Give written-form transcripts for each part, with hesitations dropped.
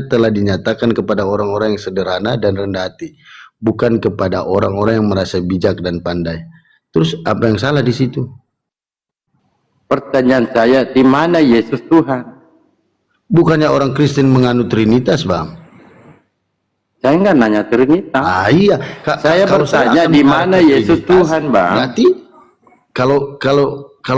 telah dinyatakan kepada orang-orang yang sederhana dan rendah hati, bukan kepada orang-orang yang merasa bijak dan pandai. Terus apa yang salah di situ? Pertanyaan saya, di mana Yesus Tuhan? Bukannya orang Kristen menganut Trinitas, Bang? Saya nggak nanya Trinitas. Iya. Saya bertanya di mana Yesus Tuhan, Bang? Berarti kalau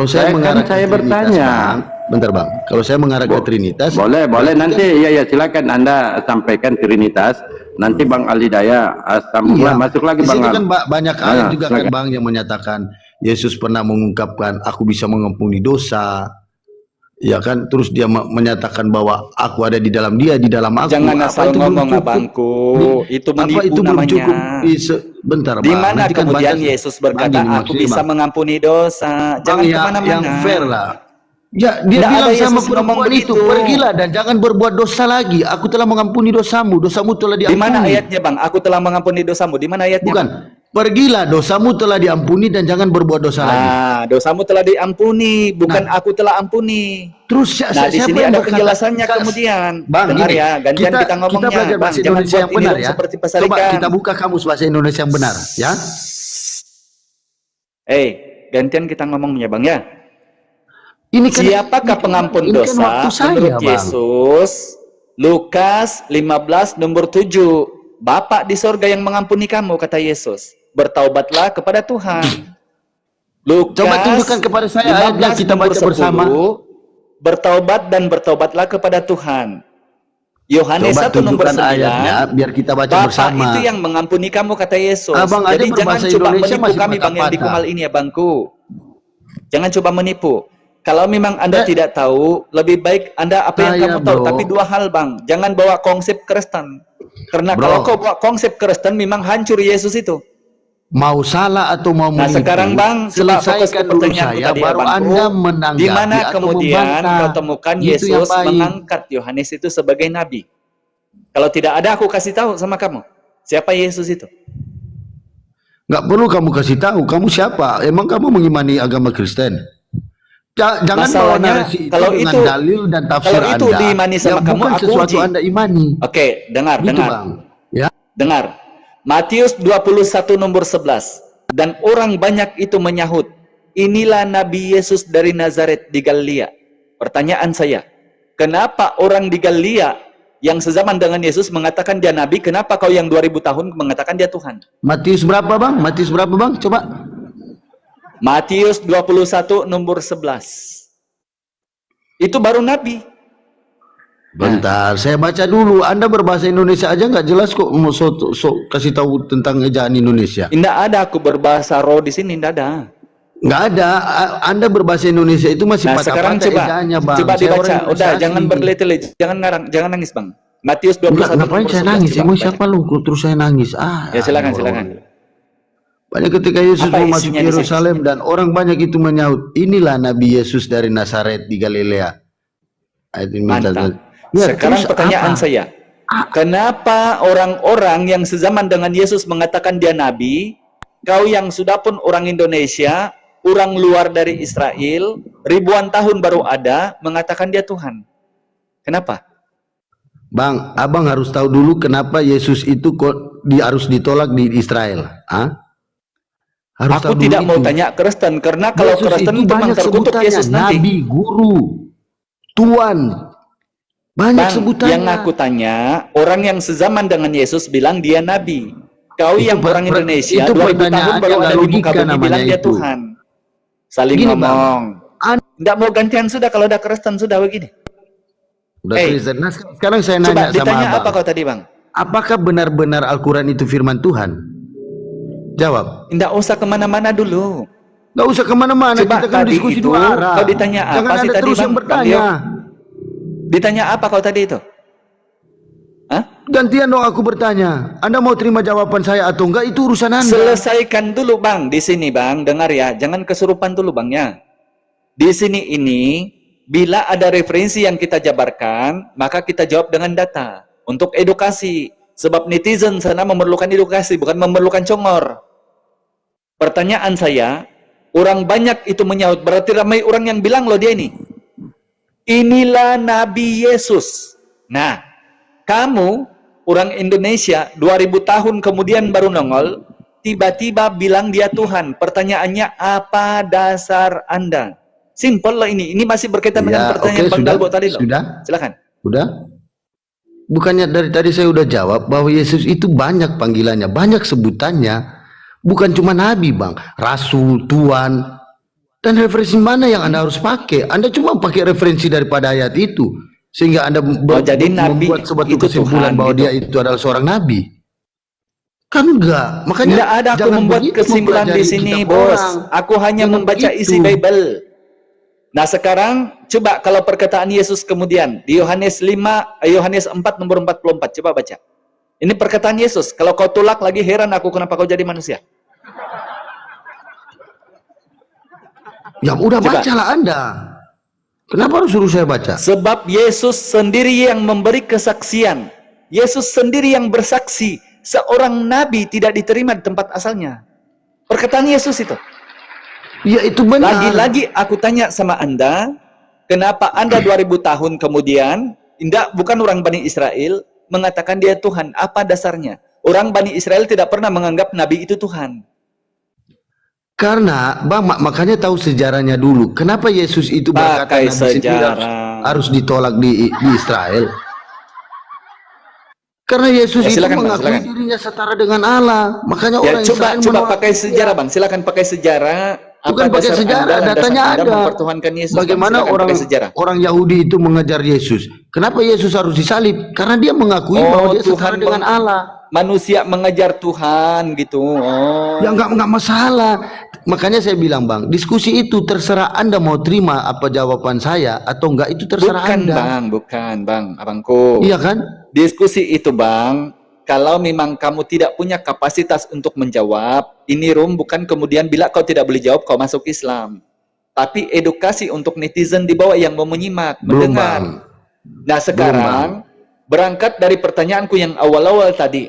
saya mengarah ke Trinitas, bertanya. Bang, bentar, Bang. Kalau saya mengarah ke Trinitas, boleh nanti ya silakan Anda sampaikan Trinitas. Nanti Bang Alhidayah sambunglah, masuk lagi Bang. Di situ kan banyak ayat juga silakan. kan, Bang, yang menyatakan Yesus pernah mengungkapkan aku bisa mengampuni dosa. Ya kan, terus dia menyatakan bahwa aku ada di dalam dia, di dalam aku. Jangan asal ngomong, abangku. Itu menipu itu namanya. Bentar, di mana Bang. kemudian Yesus berkata aku bisa mengampuni dosa? Jangan kemana-mana. Yang fair lah. Ya, dia bilang sama perempuan itu, pergilah dan jangan berbuat dosa lagi. Aku telah mengampuni dosamu, dosamu telah diampuni. Di mana ayatnya, Bang? Aku telah mengampuni dosamu. Di mana ayatnya? Bukan. Bang? Pergilah, dosamu telah diampuni dan jangan berbuat dosa lagi. Dosamu telah diampuni, bukan aku telah ampuni. Terus di sini ada penjelasannya kemudian. Bang, dengar ya, gantian kita ngomongnya. Kita belajar bahasa Bang, Indonesia yang benar ya. Coba kita buka kamus bahasa Indonesia yang benar, ya. Gantian kita ngomongnya, Bang ya. Ini kan, siapakah pengampun dosa menurut Yesus? Lukas 15 nomor 7. Bapa di sorga yang mengampuni kamu, kata Yesus. Bertaubatlah kepada Tuhan. Lukas, coba tunjukkan kepada saya ayatnya, kita baca 10, bersama. Bertaubat dan bertaubatlah kepada Tuhan. Yohanes 1 nomor 9 ayatnya, biar kita baca Bapa bersama. itu yang mengampuni kamu, kata Yesus. Abang, jadi jangan coba Indonesia menipu kami, Bang, yang di Kumal ini ya, Bangku. Jangan coba menipu. Kalau memang Anda tidak tahu, lebih baik Anda apa yang kamu tahu. Tapi dua hal, Bang. Jangan bawa konsep Kristen. Karena kalau kau bawa konsep Kristen, memang hancur Yesus itu. Mau salah atau mau menipu. Nah sekarang, Bang, selesaikan dulu saya, tadi, baru Anda menanggapi. Di mana kemudian kau temukan Yesus mengangkat Yohanes itu sebagai nabi? Kalau tidak ada, aku kasih tahu sama kamu. Siapa Yesus itu? Nggak perlu kamu kasih tahu. Kamu siapa? Emang kamu mengimani agama Kristen? Jangan bawa narasi itu dengan dalil dan tafsir Anda. Kalau itu diimani sama kamu, bukan aku sesuatu uji. Anda imani. Oke, dengar, gitu, dengar. Bang. Ya. Dengar. Matius 21 nomor 11. Dan orang banyak itu menyahut, inilah Nabi Yesus dari Nazaret di Galilea. Pertanyaan saya, kenapa orang di Galilea yang sezaman dengan Yesus mengatakan dia Nabi, kenapa kau yang 2000 tahun mengatakan dia Tuhan? Matius berapa, Bang? Matius berapa, Bang? Coba. Matius 21 nomor 11. Itu baru Nabi. Bentar, saya baca dulu. Anda berbahasa Indonesia aja nggak jelas kok. Mau kasih tahu tentang ejaan Indonesia. Tidak ada aku berbahasa roh di sini, tidak ada. Nggak ada. Anda berbahasa Indonesia itu masih sekarang ejaannya, Bang. Coba dibaca. Udah, jangan bertele-tele, jangan ngarang, jangan nangis, Bang. Matius 21 ngapain saya nangis? Emang siapa lu? Terus saya nangis. Ya silakan. Banyak ketika Yesus memasuki Yerusalem dan orang banyak itu menyahut, inilah Nabi Yesus dari Nazaret di Galilea. Mantap. Ya, sekarang pertanyaan saya, kenapa orang-orang yang sezaman dengan Yesus mengatakan dia Nabi, kau yang sudah pun orang Indonesia, orang luar dari Israel, ribuan tahun baru ada, mengatakan dia Tuhan? Kenapa? Bang, abang harus tahu dulu kenapa Yesus itu kok harus ditolak di Israel. Aku tidak mau tanya Kristen, karena kalau Kristen itu memang terkutuk Yesus nanti. Nabi, guru, Tuan, banyak sebutannya. Yang aku tanya, orang yang sezaman dengan Yesus bilang dia Nabi. Kau itu yang orang Indonesia, 2000 tahun baru ada di muka bumi bilang dia Tuhan. Saling gini, ngomong. Tidak mau gantian sudah, kalau ada Kristen sudah begini. Udah Kristen. Nah, sekarang saya nanya sama ditanya abang. Apa kau tadi, Bang? Apakah benar-benar Al-Quran itu firman Tuhan? Jawab. Tidak usah kemana-mana dulu. Nggak usah kemana-mana. Kita kan diskusi dua arah. Kau ditanya jangan apa sih tadi, Bang? Bertanya. Ditanya apa kau tadi itu? Hah? Gantian dong aku bertanya. Anda mau terima jawaban saya atau enggak, itu urusan Anda. Selesaikan dulu, Bang. Di sini, Bang, dengar ya. Jangan kesurupan dulu, Bang, ya. Di sini ini, bila ada referensi yang kita jabarkan, maka kita jawab dengan data. Untuk edukasi. Sebab netizen sana memerlukan edukasi, bukan memerlukan congor. Pertanyaan saya, orang banyak itu menyaut, berarti ramai orang yang bilang loh dia ini. Inilah Nabi Yesus. Nah, Kamu, orang Indonesia, 2000 tahun kemudian baru nongol, tiba-tiba bilang dia Tuhan. Pertanyaannya, apa dasar Anda? Simple loh ini. Ini masih berkaitan dengan pertanyaan Bang Dalbo tadi loh. Sudah. Silakan. Udah? Bukannya dari tadi saya udah jawab bahwa Yesus itu banyak panggilannya, banyak sebutannya. Bukan cuma nabi, Bang. Rasul, Tuhan. Dan referensi mana yang Anda harus pakai? Anda cuma pakai referensi daripada ayat itu. Sehingga Anda jadi nabi membuat suatu itu kesimpulan Tuhan, bahwa gitu. dia itu adalah seorang nabi. Kan enggak. Makanya Tidak ada aku membuat kesimpulan di sini, Bos. Aku hanya membaca isi Bible. Nah, sekarang coba kalau perkataan Yesus kemudian di Yohanes 4 nomor 44, coba baca. Ini perkataan Yesus. Kalau kau tolak lagi, heran aku kenapa kau jadi manusia. Ya udah Coba. bacalah Anda. Kenapa harus suruh saya baca? Sebab Yesus sendiri yang memberi kesaksian. Yesus sendiri yang bersaksi. Seorang nabi tidak diterima di tempat asalnya. Perkataan Yesus itu. Ya itu benar. Lagi-lagi aku tanya sama Anda, kenapa Anda 2000 tahun kemudian, bukan orang Bani Israel, mengatakan dia Tuhan? Apa dasarnya? Orang Bani Israel tidak pernah menganggap Nabi itu Tuhan. Karena Bang, makanya tahu sejarahnya dulu. Kenapa Yesus itu berkata Pakai Nabi sendiri sejarah. harus ditolak di Israel? Karena Yesus Ya, itu silakan, Bang, mengakui silakan. dirinya setara dengan Allah. Makanya Ya, orang coba Israel menolak pakai dia. sejarah, Bang. Silakan pakai sejarah. Bukan pakai dasar sejarah, Anda, landasan datanya Anda ada. mempertuhankan Yesus, Bang? Bagaimana Silakan orang pakai sejarah. orang Yahudi itu mengejar Yesus? Kenapa Yesus harus disalib? Karena dia mengakui bahwa dia setara dengan Allah. Manusia mengejar Tuhan gitu. Oh. Ya enggak masalah. Makanya saya bilang, Bang, diskusi itu terserah Anda mau terima apa jawaban saya atau enggak, itu terserah Bukan, Anda. bukan, Bang, abangku. Iya kan? Diskusi itu, Bang, kalau memang kamu tidak punya kapasitas untuk menjawab, ini room bukan kemudian bila kau tidak boleh jawab, kau masuk Islam. Tapi edukasi untuk netizen di bawah yang mau menyimak, Belum, mendengar. Bang. Nah, sekarang berangkat dari pertanyaanku yang awal-awal tadi.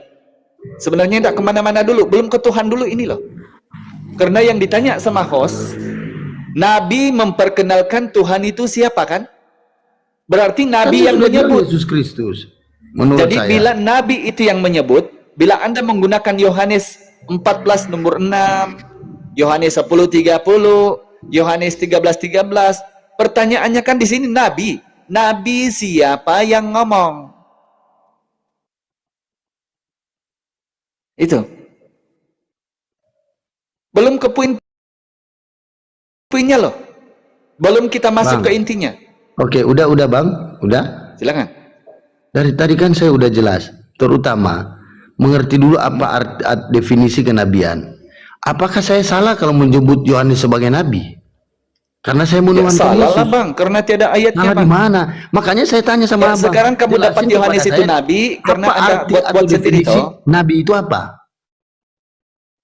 Sebenarnya tidak kemana-mana dulu, belum ke Tuhan dulu ini loh. Karena yang ditanya sama host, Nabi memperkenalkan Tuhan itu siapa kan? Berarti Nabi yang sudah bilang menyebut. Yesus Kristus. Menurut Jadi saya. bila Nabi itu yang menyebut, bila Anda menggunakan Yohanes 14 nomor 6, Yohanes 10:30, Yohanes 13:13, pertanyaannya kan di sini Nabi. Nabi siapa yang ngomong? Itu. Belum ke poinnya loh. Belum kita masuk Bang. ke intinya. Oke, udah Bang. Udah. Silakan. Dari tadi kan saya udah jelas, terutama mengerti dulu apa definisi kenabian. Apakah saya salah kalau menyebut Yohanes sebagai nabi? Karena saya Ya, menuhankan salah Yesus. lah, Bang, karena tiada ayatnya, Salah di Bang. mana? Makanya saya tanya sama Ya, Abang. sekarang kamu jelasin dapat Yohanes kepada itu saya, nabi karena apa Anda arti buat atau sendiri definisi toh. nabi itu apa?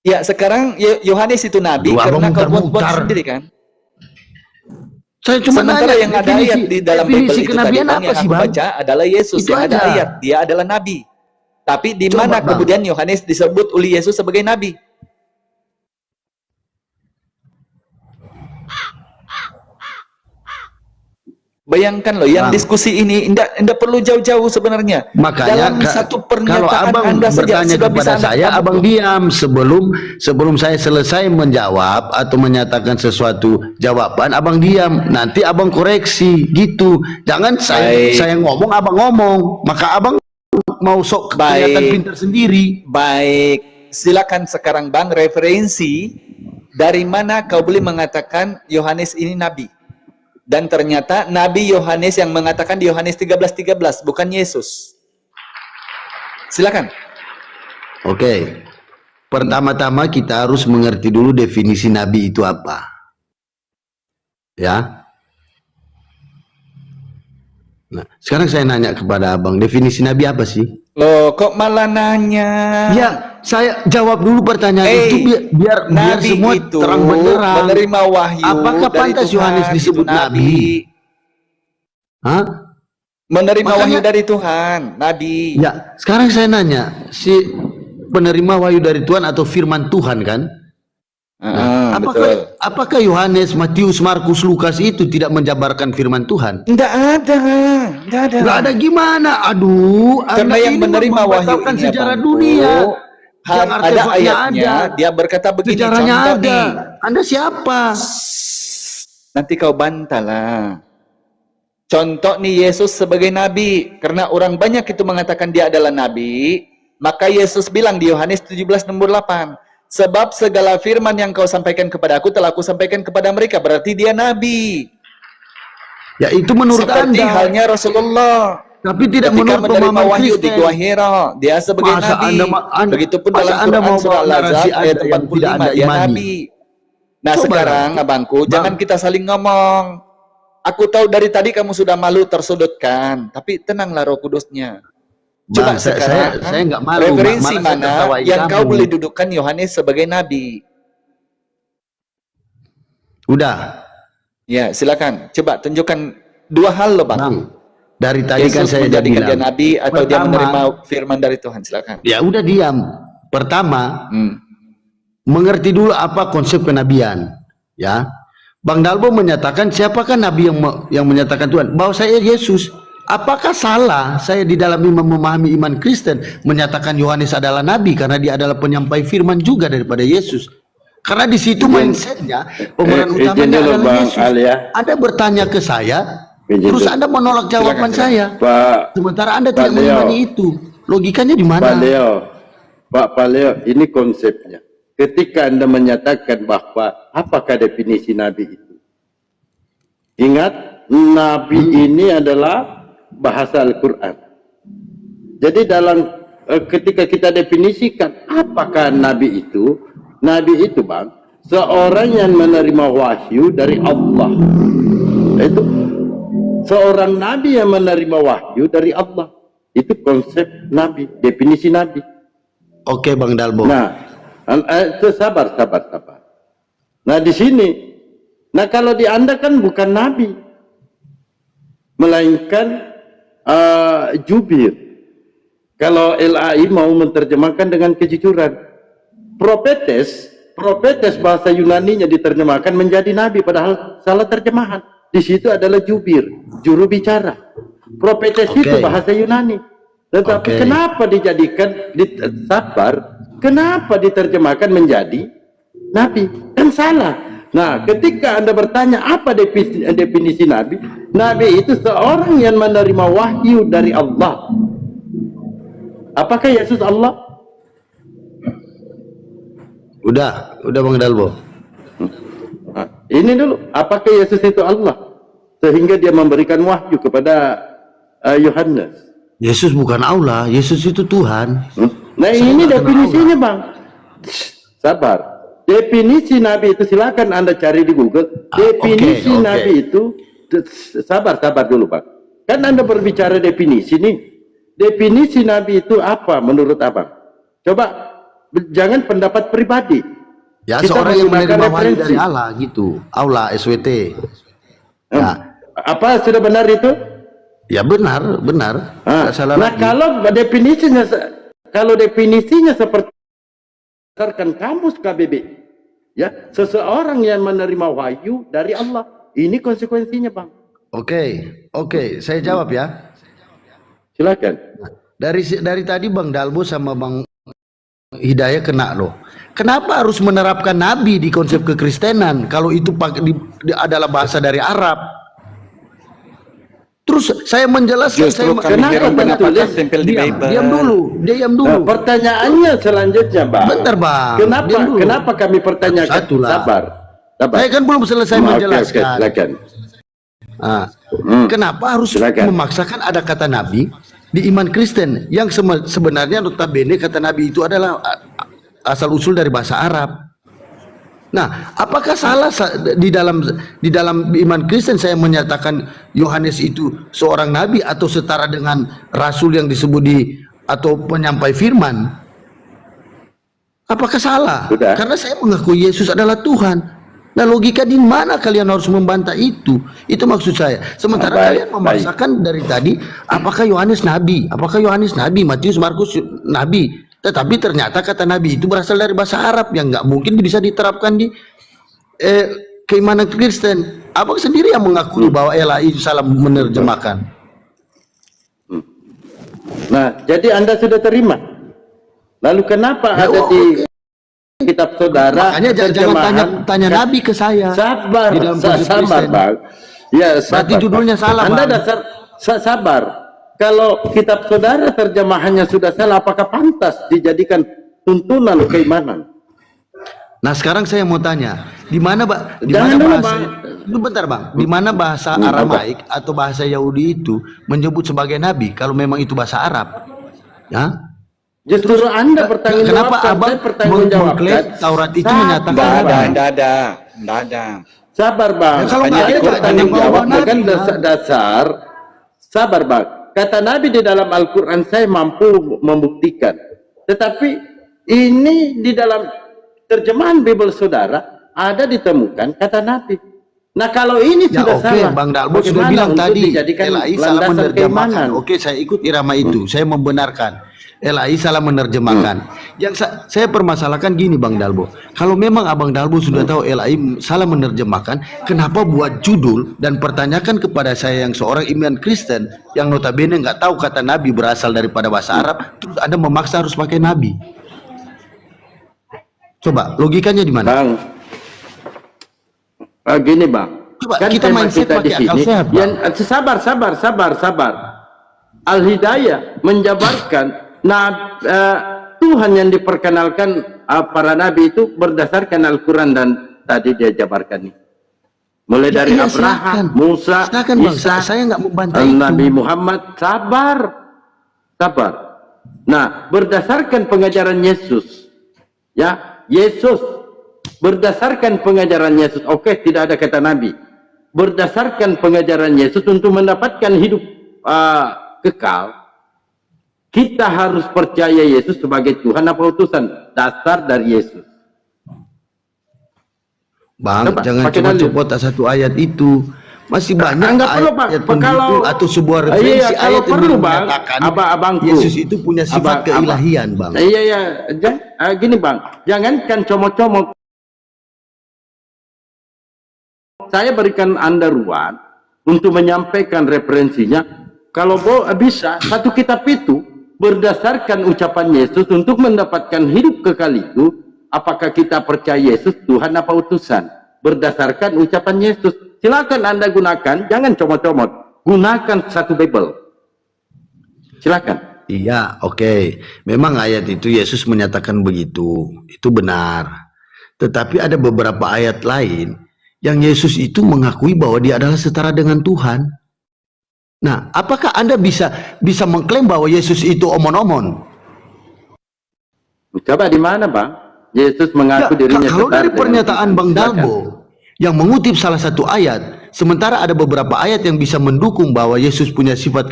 Ya, sekarang Yohanes itu nabi Aduh, karena Abang kau buat mutar-mutar. sendiri kan. Saya cuma Sementara nanya yang ada ayat di dalam Bible definisi itu tadi, kenabian Bang, apa yang sih, aku Bang? baca adalah Yesus. Itu Yang ada aja. ayat, dia adalah nabi. Tapi di Coba, mana Bang. kemudian Yohanes disebut oleh Yesus sebagai nabi? Bayangkan loh, yang Bang. diskusi ini tidak perlu jauh-jauh sebenarnya. Makanya Dalam satu kalau pernyataan Abang Anda saja bertanya sudah bisa kepada Anda saya, tahu. Abang diam sebelum saya selesai menjawab atau menyatakan sesuatu jawaban, Abang diam. Nanti Abang koreksi gitu. Jangan Baik. saya ngomong, Abang ngomong. Maka Abang mau sok Baik. kelihatan pintar sendiri. Baik, silakan sekarang Bang referensi dari mana kau boleh mengatakan Yohanes ini nabi. Dan ternyata Nabi Yohanes yang mengatakan di Yohanes 13:13, bukan Yesus. Silakan. Oke. Pertama-tama kita harus mengerti dulu definisi nabi itu apa. Ya. Nah, sekarang saya nanya kepada Abang, definisi nabi apa sih? Loh, kok malah nanya? Ya, saya jawab dulu pertanyaan Hey, itu biar Nabi semua itu terang benderang. menerima wahyu. Apakah dari pantas Tuhan, Yohanes itu disebut nabi? Hah? Menerima Makanya- wahyu dari Tuhan, nabi. Ya, sekarang saya nanya, si penerima wahyu dari Tuhan atau firman Tuhan kan? Betul. Apakah Yohanes, Matius, Markus, Lukas itu tidak menjabarkan firman Tuhan? Tidak ada. Nggak ada. Nggak ada gimana? Aduh, Karena Anda yang ini menerima wahyu membatalkan ini sejarah Bangku, dunia. Yang ada artefaknya ayatnya, ada, dia berkata begini, sejarahnya contoh ada. nih. Anda siapa? Nanti kau bantah lah. Contoh nih Yesus sebagai nabi, karena orang banyak itu mengatakan dia adalah nabi, maka Yesus bilang di Yohanes 17:8, sebab segala firman yang kau sampaikan kepada aku telah aku sampaikan kepada mereka, berarti dia nabi. Ya itu menurut Seperti Anda. halnya Rasulullah. Tapi tidak Ketika menurut menerima pemahaman wahyu di Kristen. Gua Hira, dia sebagai Masa nabi. Begitupun masa dalam Anda Quran mau surah bawa narasi Al-Ahzab ayat Anda yang tidak 45 Anda dia imani? nabi. Nah Coba sekarang lah. abangku, Bang. jangan kita saling ngomong. Aku tahu dari tadi kamu sudah malu tersudutkan, tapi tenanglah Roh Kudusnya. Coba Bang, sekarang saya nggak malu, referensi malah saya mana tertawain yang kau kamu. boleh dudukkan Yohanes sebagai nabi? Udah, Ya silakan, coba tunjukkan dua hal loh bang. Bang. Dari tadi kan Yesus saya udah menjadikan bilang. dia nabi atau dia Pertama, menerima firman dari Tuhan, silakan. ya udah diam. Pertama, mengerti dulu apa konsep kenabian, ya. Bang Dalbo menyatakan siapakah nabi yang menyatakan Tuhan? Bahwa saya Yesus. Apakah salah saya di dalam memahami iman Kristen menyatakan Yohanes adalah nabi karena dia adalah penyampai firman juga daripada Yesus? Karena di situ mindsetnya pemeran utamanya dulu, adalah Bang Yesus. Alia. Anda bertanya ke saya, Izin terus dulu. Anda menolak jawaban Silakan. saya. Pak Sementara Anda tidak Pak Leo. mengimani itu. Logikanya di Pak mana? Leo, Pak Leo, ini konsepnya. Ketika Anda menyatakan bahwa apakah definisi nabi itu? Ingat, nabi ini adalah bahasa Al-Quran. Jadi dalam ketika kita definisikan apakah nabi itu? Nabi itu bang, seorang yang menerima wahyu dari Allah. Itu seorang nabi yang menerima wahyu dari Allah. Itu konsep nabi, definisi nabi. Oke Bang Dalbo. Nah, sabar. Nah di sini, nah kalau di Anda kan bukan nabi, melainkan jubir. Kalau LAI mau menerjemahkan dengan kejujuran, Propetes bahasa Yunaninya diterjemahkan menjadi nabi, padahal salah terjemahan. Di situ adalah jubir, juru bicara. Propetes itu bahasa Yunani. Tetapi kenapa dijadikan sabar? Kenapa diterjemahkan menjadi nabi? Kan salah. Nah, ketika Anda bertanya apa definisi nabi? Nabi itu seorang yang menerima wahyu dari Allah. Apakah Yesus Allah? Udah Bang Dalbo. Nah, ini dulu, apakah Yesus itu Allah? Sehingga dia memberikan wahyu kepada Yohanes. Yesus bukan Allah, Yesus itu Tuhan. Nah ini definisinya bang. Sabar. Definisi nabi itu silakan Anda cari di Google. Definisi nabi itu, sabar dulu bang. Kan Anda berbicara definisi nih. Definisi nabi itu apa menurut abang? Coba, jangan pendapat pribadi. Ya, Kita seorang yang menggunakan menerima wahyu referensi. dari Allah gitu. Allah SWT. Ya. Apa sudah benar itu? Ya benar. Nggak salah Nah lagi. kalau definisinya seperti berdasarkan kamus KBB, ya, seseorang yang menerima wahyu dari Allah, ini konsekuensinya bang. Oke, saya jawab ya. Silakan. Dari tadi Bang Dalbo sama Bang Hidayah kena loh. Kenapa harus menerapkan nabi di konsep kekristenan kalau itu adalah bahasa dari Arab? Terus saya menjelaskan, Justru saya kami kira pendapatan tempel di diam Bible. diam dulu. Nah, pertanyaannya selanjutnya bang. Bentar Bang. Kenapa kami pertanyakan? Satulah. Sabar. Saya kan belum selesai menjelaskan. Oke, silakan. Nah, kenapa harus memaksakan ada kata nabi di iman Kristen yang sebenarnya notabene kata nabi itu adalah asal usul dari bahasa Arab. Nah, apakah salah di dalam iman Kristen saya menyatakan Yohanes itu seorang nabi atau setara dengan rasul yang disebut atau penyampai firman? Apakah salah? Sudah. Karena saya mengakui Yesus adalah Tuhan. Nah, logika di mana kalian harus membantah itu? Itu maksud saya. Sementara kalian memaksakan dari tadi, apakah Yohanes nabi? Apakah Yohanes nabi? Matius, Markus nabi? Tetapi ternyata kata nabi itu berasal dari bahasa Arab yang nggak mungkin bisa diterapkan di keimanan Kristen. Abang sendiri yang mengakui bahwa LAI salah menerjemahkan. Nah, jadi Anda sudah terima. Lalu kenapa Ya, ada di oke. kitab saudara Makanya jangan terjemahan tanya Nabi ke saya. sabar, Di dalam konsep sabar Kristen. Bang. Ya, Berarti sabar, judulnya Bang. salah, Anda Bang. dasar sabar. Kalau kitab saudara terjemahannya sudah salah, apakah pantas dijadikan tuntunan keimanan? Nah, sekarang saya mau tanya, di mana, Pak? Di Jangan mana dulu, bahasa? Bang. Itu bentar, Bang. Di mana bahasa Apa? Aramaik atau bahasa Yahudi itu menyebut sebagai nabi kalau memang itu bahasa Arab? Ya? Justru Anda bertanggung Kenapa jawabkan, Abang saya bertanggung mengklaim jawabkan. Taurat itu Sabar, menyatakan Nggak nabi? ada, nggak ada. Sabar Bang. Ya, kalau nggak ada, Saya jangan bertanggung bawa jawab Nabi, dengan Bang. dasar. Sabar Bang. Kata Nabi di dalam Al-Quran saya mampu membuktikan. Tetapi ini di dalam terjemahan Bible saudara ada ditemukan kata Nabi. Nah kalau ini Ya, sudah oke, salah, Bang Dalbo sudah bagaimana bilang untuk tadi dijadikan LAI salah landasan menerjemahkan. keimanan? Oke, saya ikut irama itu. Saya membenarkan LAI salah menerjemahkan. Yang saya permasalahkan gini, Bang Dalbo. Kalau memang Abang Dalbo sudah tahu LAI salah menerjemahkan, kenapa buat judul dan pertanyakan kepada saya yang seorang iman Kristen yang notabene nggak tahu kata Nabi berasal daripada bahasa Arab, terus Anda memaksa harus pakai Nabi? Coba logikanya di mana? Bang, gini Bang, Coba kan kita tema mindset kita di pakai akal sini, sehat, Bang. sabar. Al-Hidayah menjabarkan, Tuhan yang diperkenalkan para nabi itu berdasarkan Al-Quran dan tadi dia jabarkan nih. Mulai Ya, dari iya, Abraham, silakan. Musa, Silakan, Bang. Isa, Saya nggak membantah itu. Nabi Muhammad, sabar. Nah, berdasarkan pengajaran Yesus, ya, Yesus berdasarkan pengajaran Yesus. Oke, tidak ada kata Nabi. Berdasarkan pengajaran Yesus untuk mendapatkan hidup kekal, kita harus percaya Yesus sebagai Tuhan apa utusan. Dasar dari Yesus. Bang, Coba, jangan pakai cuma dalil. copot satu ayat itu. Masih banyak Enggak perlu, Pak. ayat pendukung Kalau- atau sebuah Iya, referensi kalau ayat yang perlu, Bang. menyatakan Abangku. Yesus itu punya sifat keilahian, Bang. Iya. Gini, Bang. Jangankan comot-comot. Saya berikan Anda ruang untuk menyampaikan referensinya. Kalau bisa, satu kitab itu berdasarkan ucapan Yesus untuk mendapatkan hidup kekal itu, apakah kita percaya Yesus Tuhan apa utusan? Berdasarkan ucapan Yesus. Silakan Anda gunakan, jangan comot-comot. Gunakan satu Bible. Silakan. Iya, oke. Memang ayat itu Yesus menyatakan begitu. Itu benar. Tetapi ada beberapa ayat lain yang Yesus itu mengakui bahwa dia adalah setara dengan Tuhan. Nah, apakah Anda bisa mengklaim bahwa Yesus itu omon-omon? Coba di mana, Bang? Yesus mengaku dirinya kalau setara dari dengan pernyataan Tuhan. Bang Silakan. Dalbo yang mengutip salah satu ayat, sementara ada beberapa ayat yang bisa mendukung bahwa Yesus punya sifat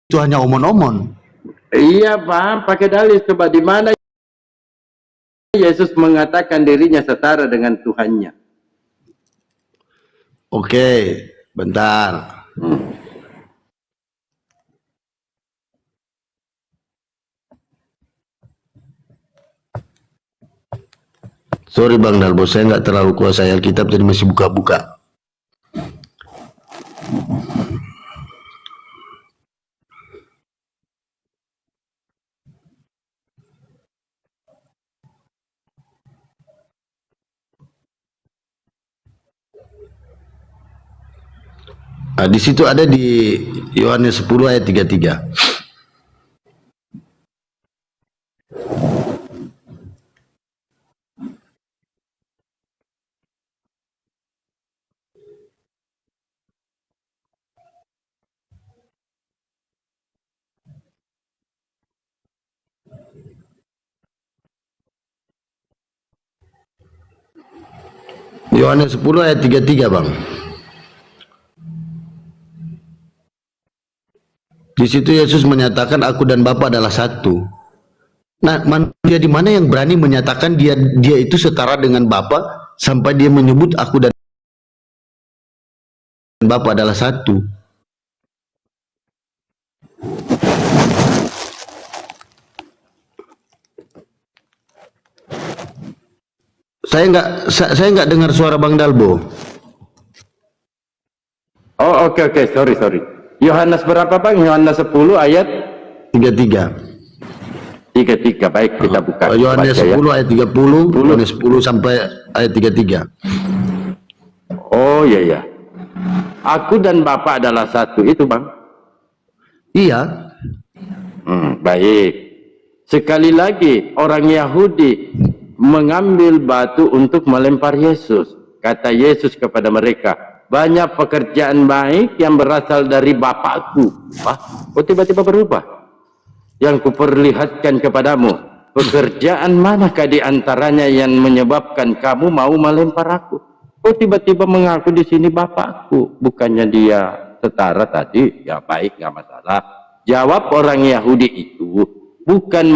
itu hanya omon-omon. Iya, Pak, pakai dalil. Coba di mana Yesus mengatakan dirinya setara dengan Tuhannya? Oke, bentar. Sorry Bang Dalbo, saya nggak terlalu kuasai Alkitab jadi masih buka-buka. Nah, di situ ada di Yohanes 10 ayat 33. Yohanes 10 ayat 33, Bang. Di situ Yesus menyatakan aku dan Bapa adalah satu. Nah, manusia di mana yang berani menyatakan dia itu setara dengan Bapa sampai dia menyebut aku dan Bapa adalah satu? Saya nggak dengar suara Bang Dalbo. Oh, oke, sorry. Yohanes berapa Bang? Yohanes 10 ayat 33. 33. Baik, kita buka. Yohanes Baca, 10 ayat 30, Yohanes 10 sampai ayat 33. Oh iya. Aku dan Bapa adalah satu, itu Bang. Iya. Baik. Sekali lagi orang Yahudi mengambil batu untuk melempar Yesus. Kata Yesus kepada mereka, banyak pekerjaan baik yang berasal dari Bapakku. Kok tiba-tiba berubah? Yang kuperlihatkan kepadamu, pekerjaan manakah di antaranya yang menyebabkan kamu mau melempar aku? Kok tiba-tiba mengaku di sini Bapakku? Bukannya dia setara tadi? Ya baik, nggak masalah. Jawab orang Yahudi itu, bukan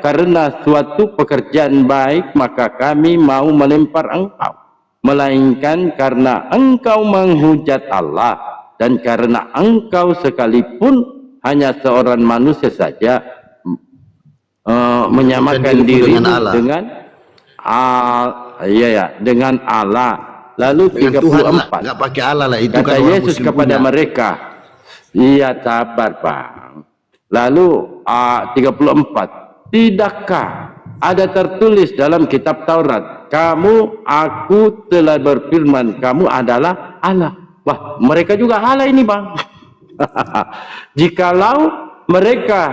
karena suatu pekerjaan baik maka kami mau melempar engkau, melainkan karena engkau menghujat Allah, dan karena engkau sekalipun hanya seorang manusia saja menyamakan diri dengan Allah. Lalu 34, nggak pakai Allah lah, itu kata kan orang Yesus Muslim kepada punya. mereka, iya sabar Bang. Lalu 34, tidakkah ada tertulis dalam kitab Taurat, aku telah berfirman kamu adalah Allah. Wah, mereka juga Allah ini Bang. jikalau mereka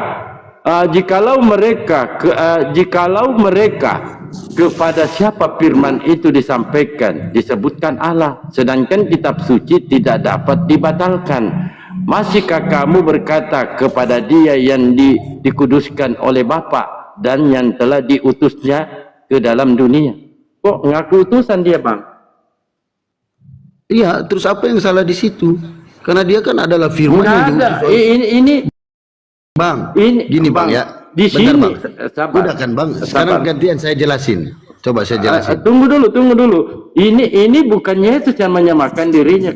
kepada siapa firman itu disampaikan disebutkan Allah, sedangkan kitab suci tidak dapat dibatalkan, masihkah kamu berkata kepada dia yang dikuduskan oleh Bapa dan yang telah diutusnya ke dalam dunia? Kok ngaku utusan dia Bang? Iya, terus apa yang salah di situ? Karena dia kan adalah firman yang diutus oleh ini Bang. ini Gini Bang, ya. di Bentar, sini Bang. sabar. Udah kan Bang, sekarang gantian saya jelasin. Coba saya jelasin. Tunggu dulu. Ini bukan Yesus yang menyamakan dirinya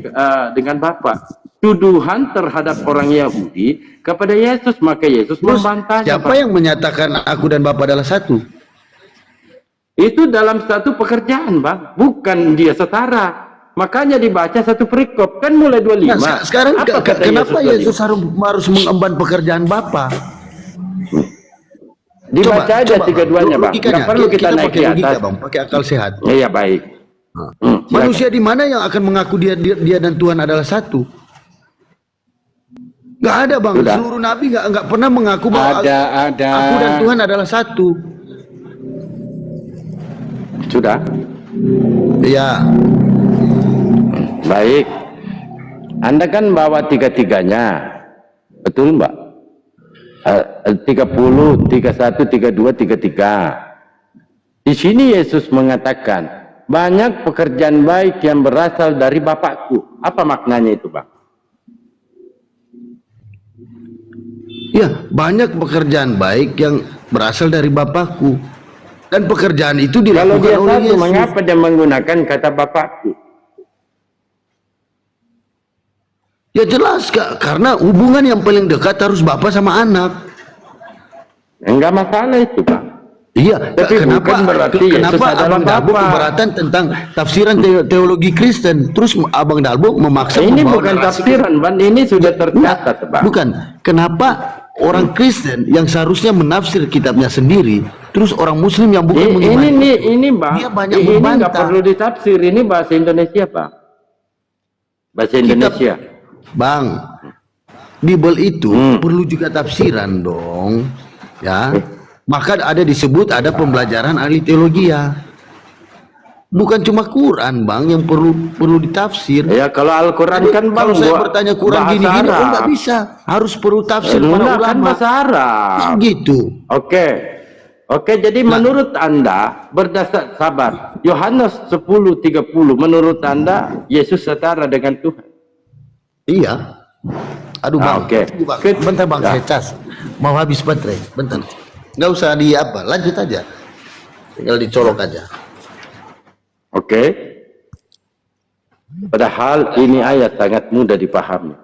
dengan Bapa. Tuduhan terhadap orang Yahudi kepada Yesus, maka Yesus membantahnya. Siapa yang menyatakan aku dan Bapa adalah satu? Itu dalam satu pekerjaan Bang, bukan dia setara. Makanya dibaca satu perikop, kan mulai 25. Nah, sekarang kenapa Yesus harus mengemban pekerjaan Bapa? Dibaca aja 32-nya Bang. Nggak perlu kita naik pakai di logika, atas. Bang, pakai akal sehat. Iya baik. Manusia di mana yang akan mengaku dia dan Tuhan adalah satu? Nggak ada Bang. Sudah. Seluruh Nabi nggak pernah mengaku bahwa Ada. aku dan Tuhan adalah satu. Sudah. Iya. Baik. Anda kan bawa tiga-tiganya. Betul Mbak? 30, 31, 32, 33. Di sini Yesus mengatakan, banyak pekerjaan baik yang berasal dari Bapakku. Apa maknanya itu Bang? Ya, banyak pekerjaan baik yang berasal dari Bapakku. Dan pekerjaan itu Kalau dilakukan dia oleh satu, Yesus. mengapa dia menggunakan kata Bapakku? Ya jelas Kak, karena hubungan yang paling dekat harus bapak sama anak. Enggak masalah itu Bang. Iya, Tapi bukan berarti Yesus adalah Abang Dalbo Bapa. keberatan tentang tafsiran teologi Kristen. Terus Abang Dalbo memaksa Ini membawa bukan narasi tafsiran Bang, ini sudah tercatat Bang. Bukan. Kenapa orang Kristen yang seharusnya menafsir kitabnya sendiri, terus orang Muslim yang bukan ini Bang, dia banyak ini membantah. nggak perlu ditafsir, ini bahasa Indonesia Bang. Bahasa Indonesia. Bang, Bible itu perlu juga tafsiran dong, ya. Maka ada disebut ada pembelajaran ahli teologi ya. Bukan cuma Quran Bang yang perlu ditafsir. Ya kalau Al-Quran kan Bang, kalau saya bertanya Quran gini-gini, oh nggak bisa, harus perlu tafsir para kan ulama. bahasa Arab. Gitu. Oke, jadi menurut Anda berdasar sabar. Yohanes 10:30 menurut Anda Yesus setara dengan Tuhan? Iya. Aduh Bang. Oke. Bentar Bang, Ya. saya cas. Mau habis baterai. Bentar. Nggak usah lanjut aja. Tinggal dicolok aja. Oke. Padahal ini ayat sangat mudah dipahami.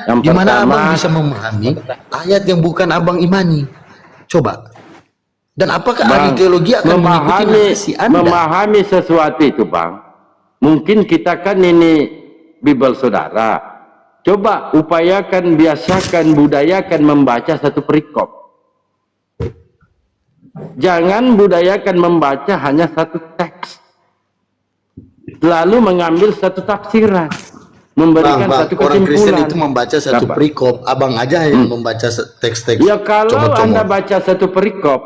Yang Gimana pertama, Abang bisa memahami ayat yang bukan Abang imani? Coba. Dan apakah Bang, ahli teologi akan mengikuti narasi Anda? memahami sesuatu itu, Bang. Mungkin kita kan ini Bible saudara. Coba upayakan, biasakan, budayakan membaca satu perikop. Jangan budayakan membaca hanya satu teks. Lalu mengambil satu tafsiran. Memberikan satu orang Kristen kesimpulan. itu membaca satu Sabar. perikop, abang aja yang membaca teks-teks. Ya kalau comot-comot. Anda baca satu perikop,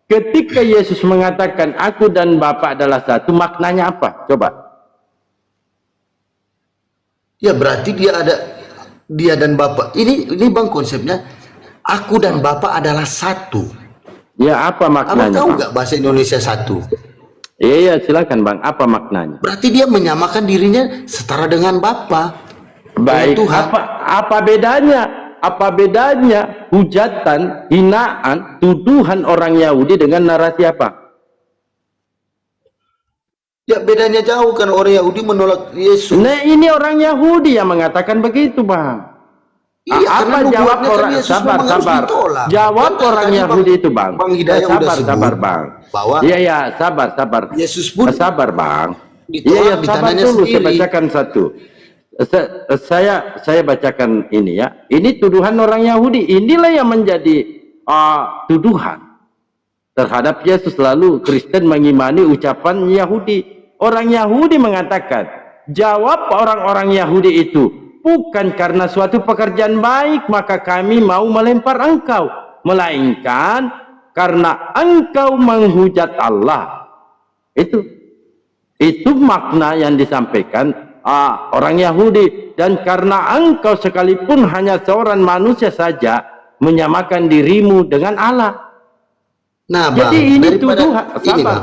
ketika Yesus mengatakan aku dan Bapa adalah satu, maknanya apa? Coba. Ya berarti dia dan Bapa. Ini Bang konsepnya, aku dan Bapa adalah satu. Ya apa Abang maknanya? tahu Bang? nggak bahasa Indonesia satu? Iya silakan Bang, apa maknanya? Berarti dia menyamakan dirinya setara dengan Bapa. Baik, Tuhan. apa bedanya? Apa bedanya hujatan, hinaan, tuduhan orang Yahudi dengan narasi apa? Ya bedanya jauh kan, orang Yahudi menolak Yesus. Nah ini orang Yahudi yang mengatakan begitu, Bang. Iya, karena Apa jawab nubuatnya kan orang? Yesus Sabar, memang harus sabar. ditolak. Jawab Kan orang tadi Yahudi itu, Bang. Bang Hidayah udah sabar, sebut sabar, Bang. bahwa Iya, sabar, sabar. Yesus pun Sabar, Bang. ditolak Iya, di sabar tanahnya dulu. Saya sendiri. bacakan satu. Saya bacakan ini ya. Ini tuduhan orang Yahudi. Inilah yang menjadi tuduhan terhadap Yesus. Lalu Kristen mengimani ucapan Yahudi. Orang Yahudi mengatakan, jawab orang-orang Yahudi itu, bukan karena suatu pekerjaan baik maka kami mau melempar engkau, melainkan karena engkau menghujat Allah. Itu makna yang disampaikan orang Yahudi. Dan karena engkau sekalipun hanya seorang manusia saja menyamakan dirimu dengan Allah. Nah, Bang, Jadi ini daripada tuduhan, sabar.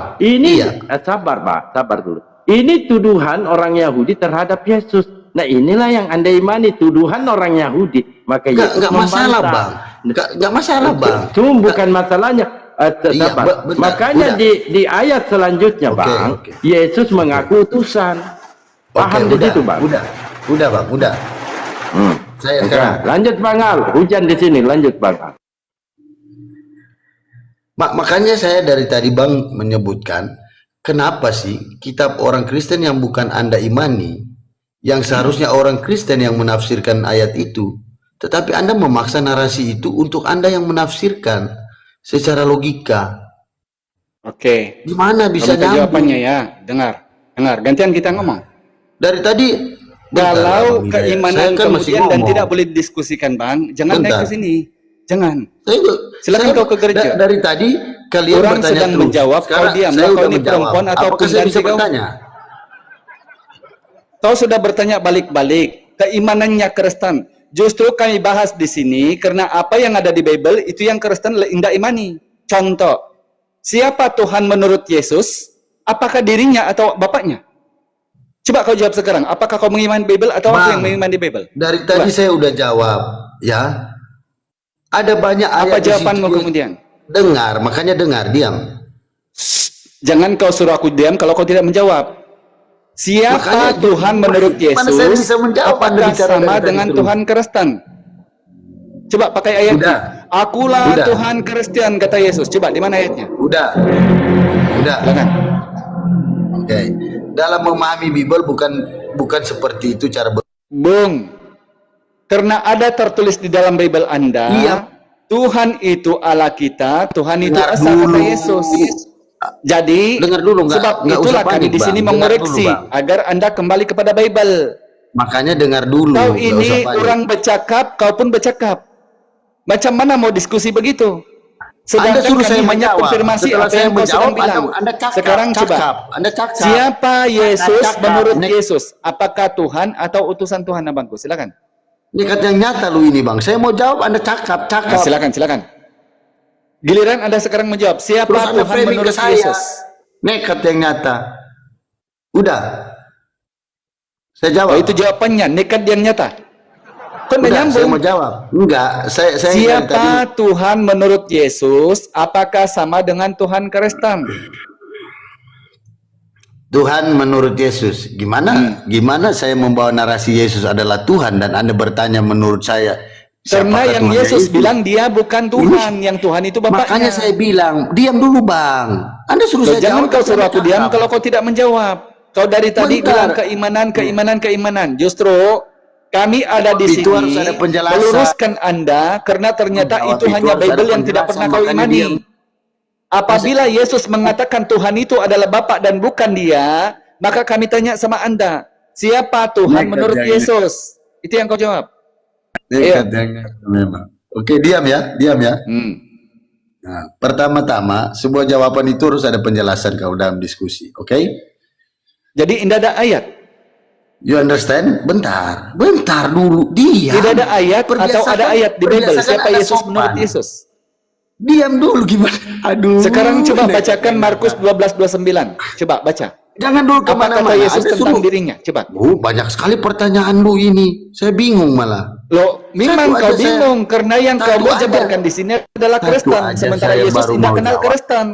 Sabar, Pak, sabar dulu. Ini tuduhan orang Yahudi terhadap Yesus. Nah, inilah yang Anda imani, tuduhan orang Yahudi. Maka Yesus Nggak masalah, Bang. Nggak masalah, Bang. Itu bukan masalahnya. Iya, Sabar. benar, Makanya udah. di ayat selanjutnya, Bang, oke. Yesus mengaku utusan. Paham di udah, situ, Bang? Udah, Bang, udah. Saya Oke, sekarang. lanjut, Bang Al. Hujan di sini, lanjut, Bang Al. Makanya saya dari tadi Bang menyebutkan, kenapa sih kitab orang Kristen yang bukan Anda imani, yang seharusnya orang Kristen yang menafsirkan ayat itu, tetapi Anda memaksa narasi itu untuk Anda yang menafsirkan secara logika. Oke. Gimana bisa Kamu tahu nyambung? jawabannya ya? Dengar. Gantian kita ngomong. Dari tadi Kalau Bang Hidayat, saya keimanan kan masih kemudian dan ngomong. tidak boleh didiskusikan, Bang, jangan naik Bentar. ke sini. Jangan. Silakan Silakan kau ke gereja. Dari tadi kalian Orang bertanya sedang terus. menjawab, kau Sekarang diam. saya Kau udah ini menjawab. perempuan atau Apakah saya bisa pengganti kau? bertanya? Kau sudah bertanya balik-balik. Keimanannya Kristen. Justru kami bahas di sini karena apa yang ada di Bible itu yang Kristen tidak imani. Contoh, siapa Tuhan menurut Yesus? Apakah dirinya atau bapaknya? Coba kau jawab sekarang. Apakah kau mengimani Bible atau aku yang mengimani Bible? Dari tadi saya udah jawab, ya. Ada banyak ayat Apa di jawabanmu situ. kemudian? Dengar, makanya dengar, diam. Jangan kau suruh aku diam kalau kau tidak menjawab. Siapa Makanya, Tuhan menurut gimana saya Yesus? bisa menjawab Anda Apakah bicara sama dari tadi dengan terus? Tuhan Kristen? Coba pakai ayatnya. Udah. Akulah Udah. Tuhan Kristen, kata Yesus. Coba di mana ayatnya? Udah. Silakan. Oke. Dalam memahami Bible bukan seperti itu cara Bung. Karena ada tertulis di dalam Bible Anda, Iya. Tuhan itu Allah kita, Tuhan itu Dengar Esa, kata dulu. Yesus. Jadi, Dengar dulu, sebab nggak itulah usah kami panik, di sini Bang. Dengar mengoreksi dulu, Bang. agar Anda kembali kepada Bible. Makanya dengar dulu. Kau nggak ini usah panik. orang bercakap, kau pun bercakap. Macam mana mau diskusi begitu? Anda Sedangkan suruh kami saya hanya menjawab. konfirmasi Setelah apa saya yang kau sedang menjawab, bilang. Anda cakap. Sekarang coba, Anda cakap. siapa Yesus cakap. menurut Nek- Yesus? Apakah Tuhan atau utusan Tuhan, abangku? Silakan. Ini kata yang nyata lu ini, Bang. Saya mau jawab, Anda cakap. Nah, silakan. Giliran Anda sekarang menjawab, siapa Terus Anda Tuhan framing menurut ke saya. Yesus? Nekat yang nyata. Udah. Saya jawab. Oh, itu jawabannya, nekat yang nyata. Kan Udah, saya mau menyambung. jawab. Enggak, saya dari tadi. Siapa Tuhan menurut Yesus? Apakah sama dengan Tuhan Kristen? Tuhan menurut Yesus. Gimana saya membawa narasi Yesus adalah Tuhan dan Anda bertanya menurut saya Karena Siapakah yang Tuhannya Yesus bilang dia bukan Tuhan, yang Tuhan itu Bapaknya. Makanya saya bilang, diam dulu bang. Anda suruh Loh, saya jangan jawab. kau tapi suruh Anda aku diam cakap. kalau kau tidak menjawab. Kau dari tadi Bentar. bilang keimanan. Justru kami ada di Itu harus sini ada penjelasan. meluruskan Anda karena ternyata Menjawab itu hanya harus ada Bible yang tidak penjelasan, pernah kau makanya imani. diam. Apabila Yesus mengatakan Tuhan itu adalah Bapa dan bukan dia, maka kami tanya sama Anda, siapa Tuhan Nekat menurut yang Yesus? Itu yang kau jawab. Nekat yang memang. Oke, diam ya. Nah, pertama-tama, sebuah jawaban itu harus ada penjelasan kalau dalam diskusi, oke? Jadi tidak ada ayat. You understand? Bentar dulu. Diam. Tidak ada ayat atau ada ayat di Bible siapa Yesus menurut Yesus? Diam dulu gimana? Aduh. Sekarang coba bacakan Markus 12:29. Coba baca. Jangan dulu Apa kemana-mana. kata Yesus Anda tentang suruh. dirinya? Coba. Banyak sekali pertanyaan lu ini. Saya bingung malah. Loh, memang Satu kau aja bingung karena yang satu kau mau aja. jabarkan di sini adalah Satu Kristen, aja sementara saya Yesus baru tidak mau kenal jawab. Kristen.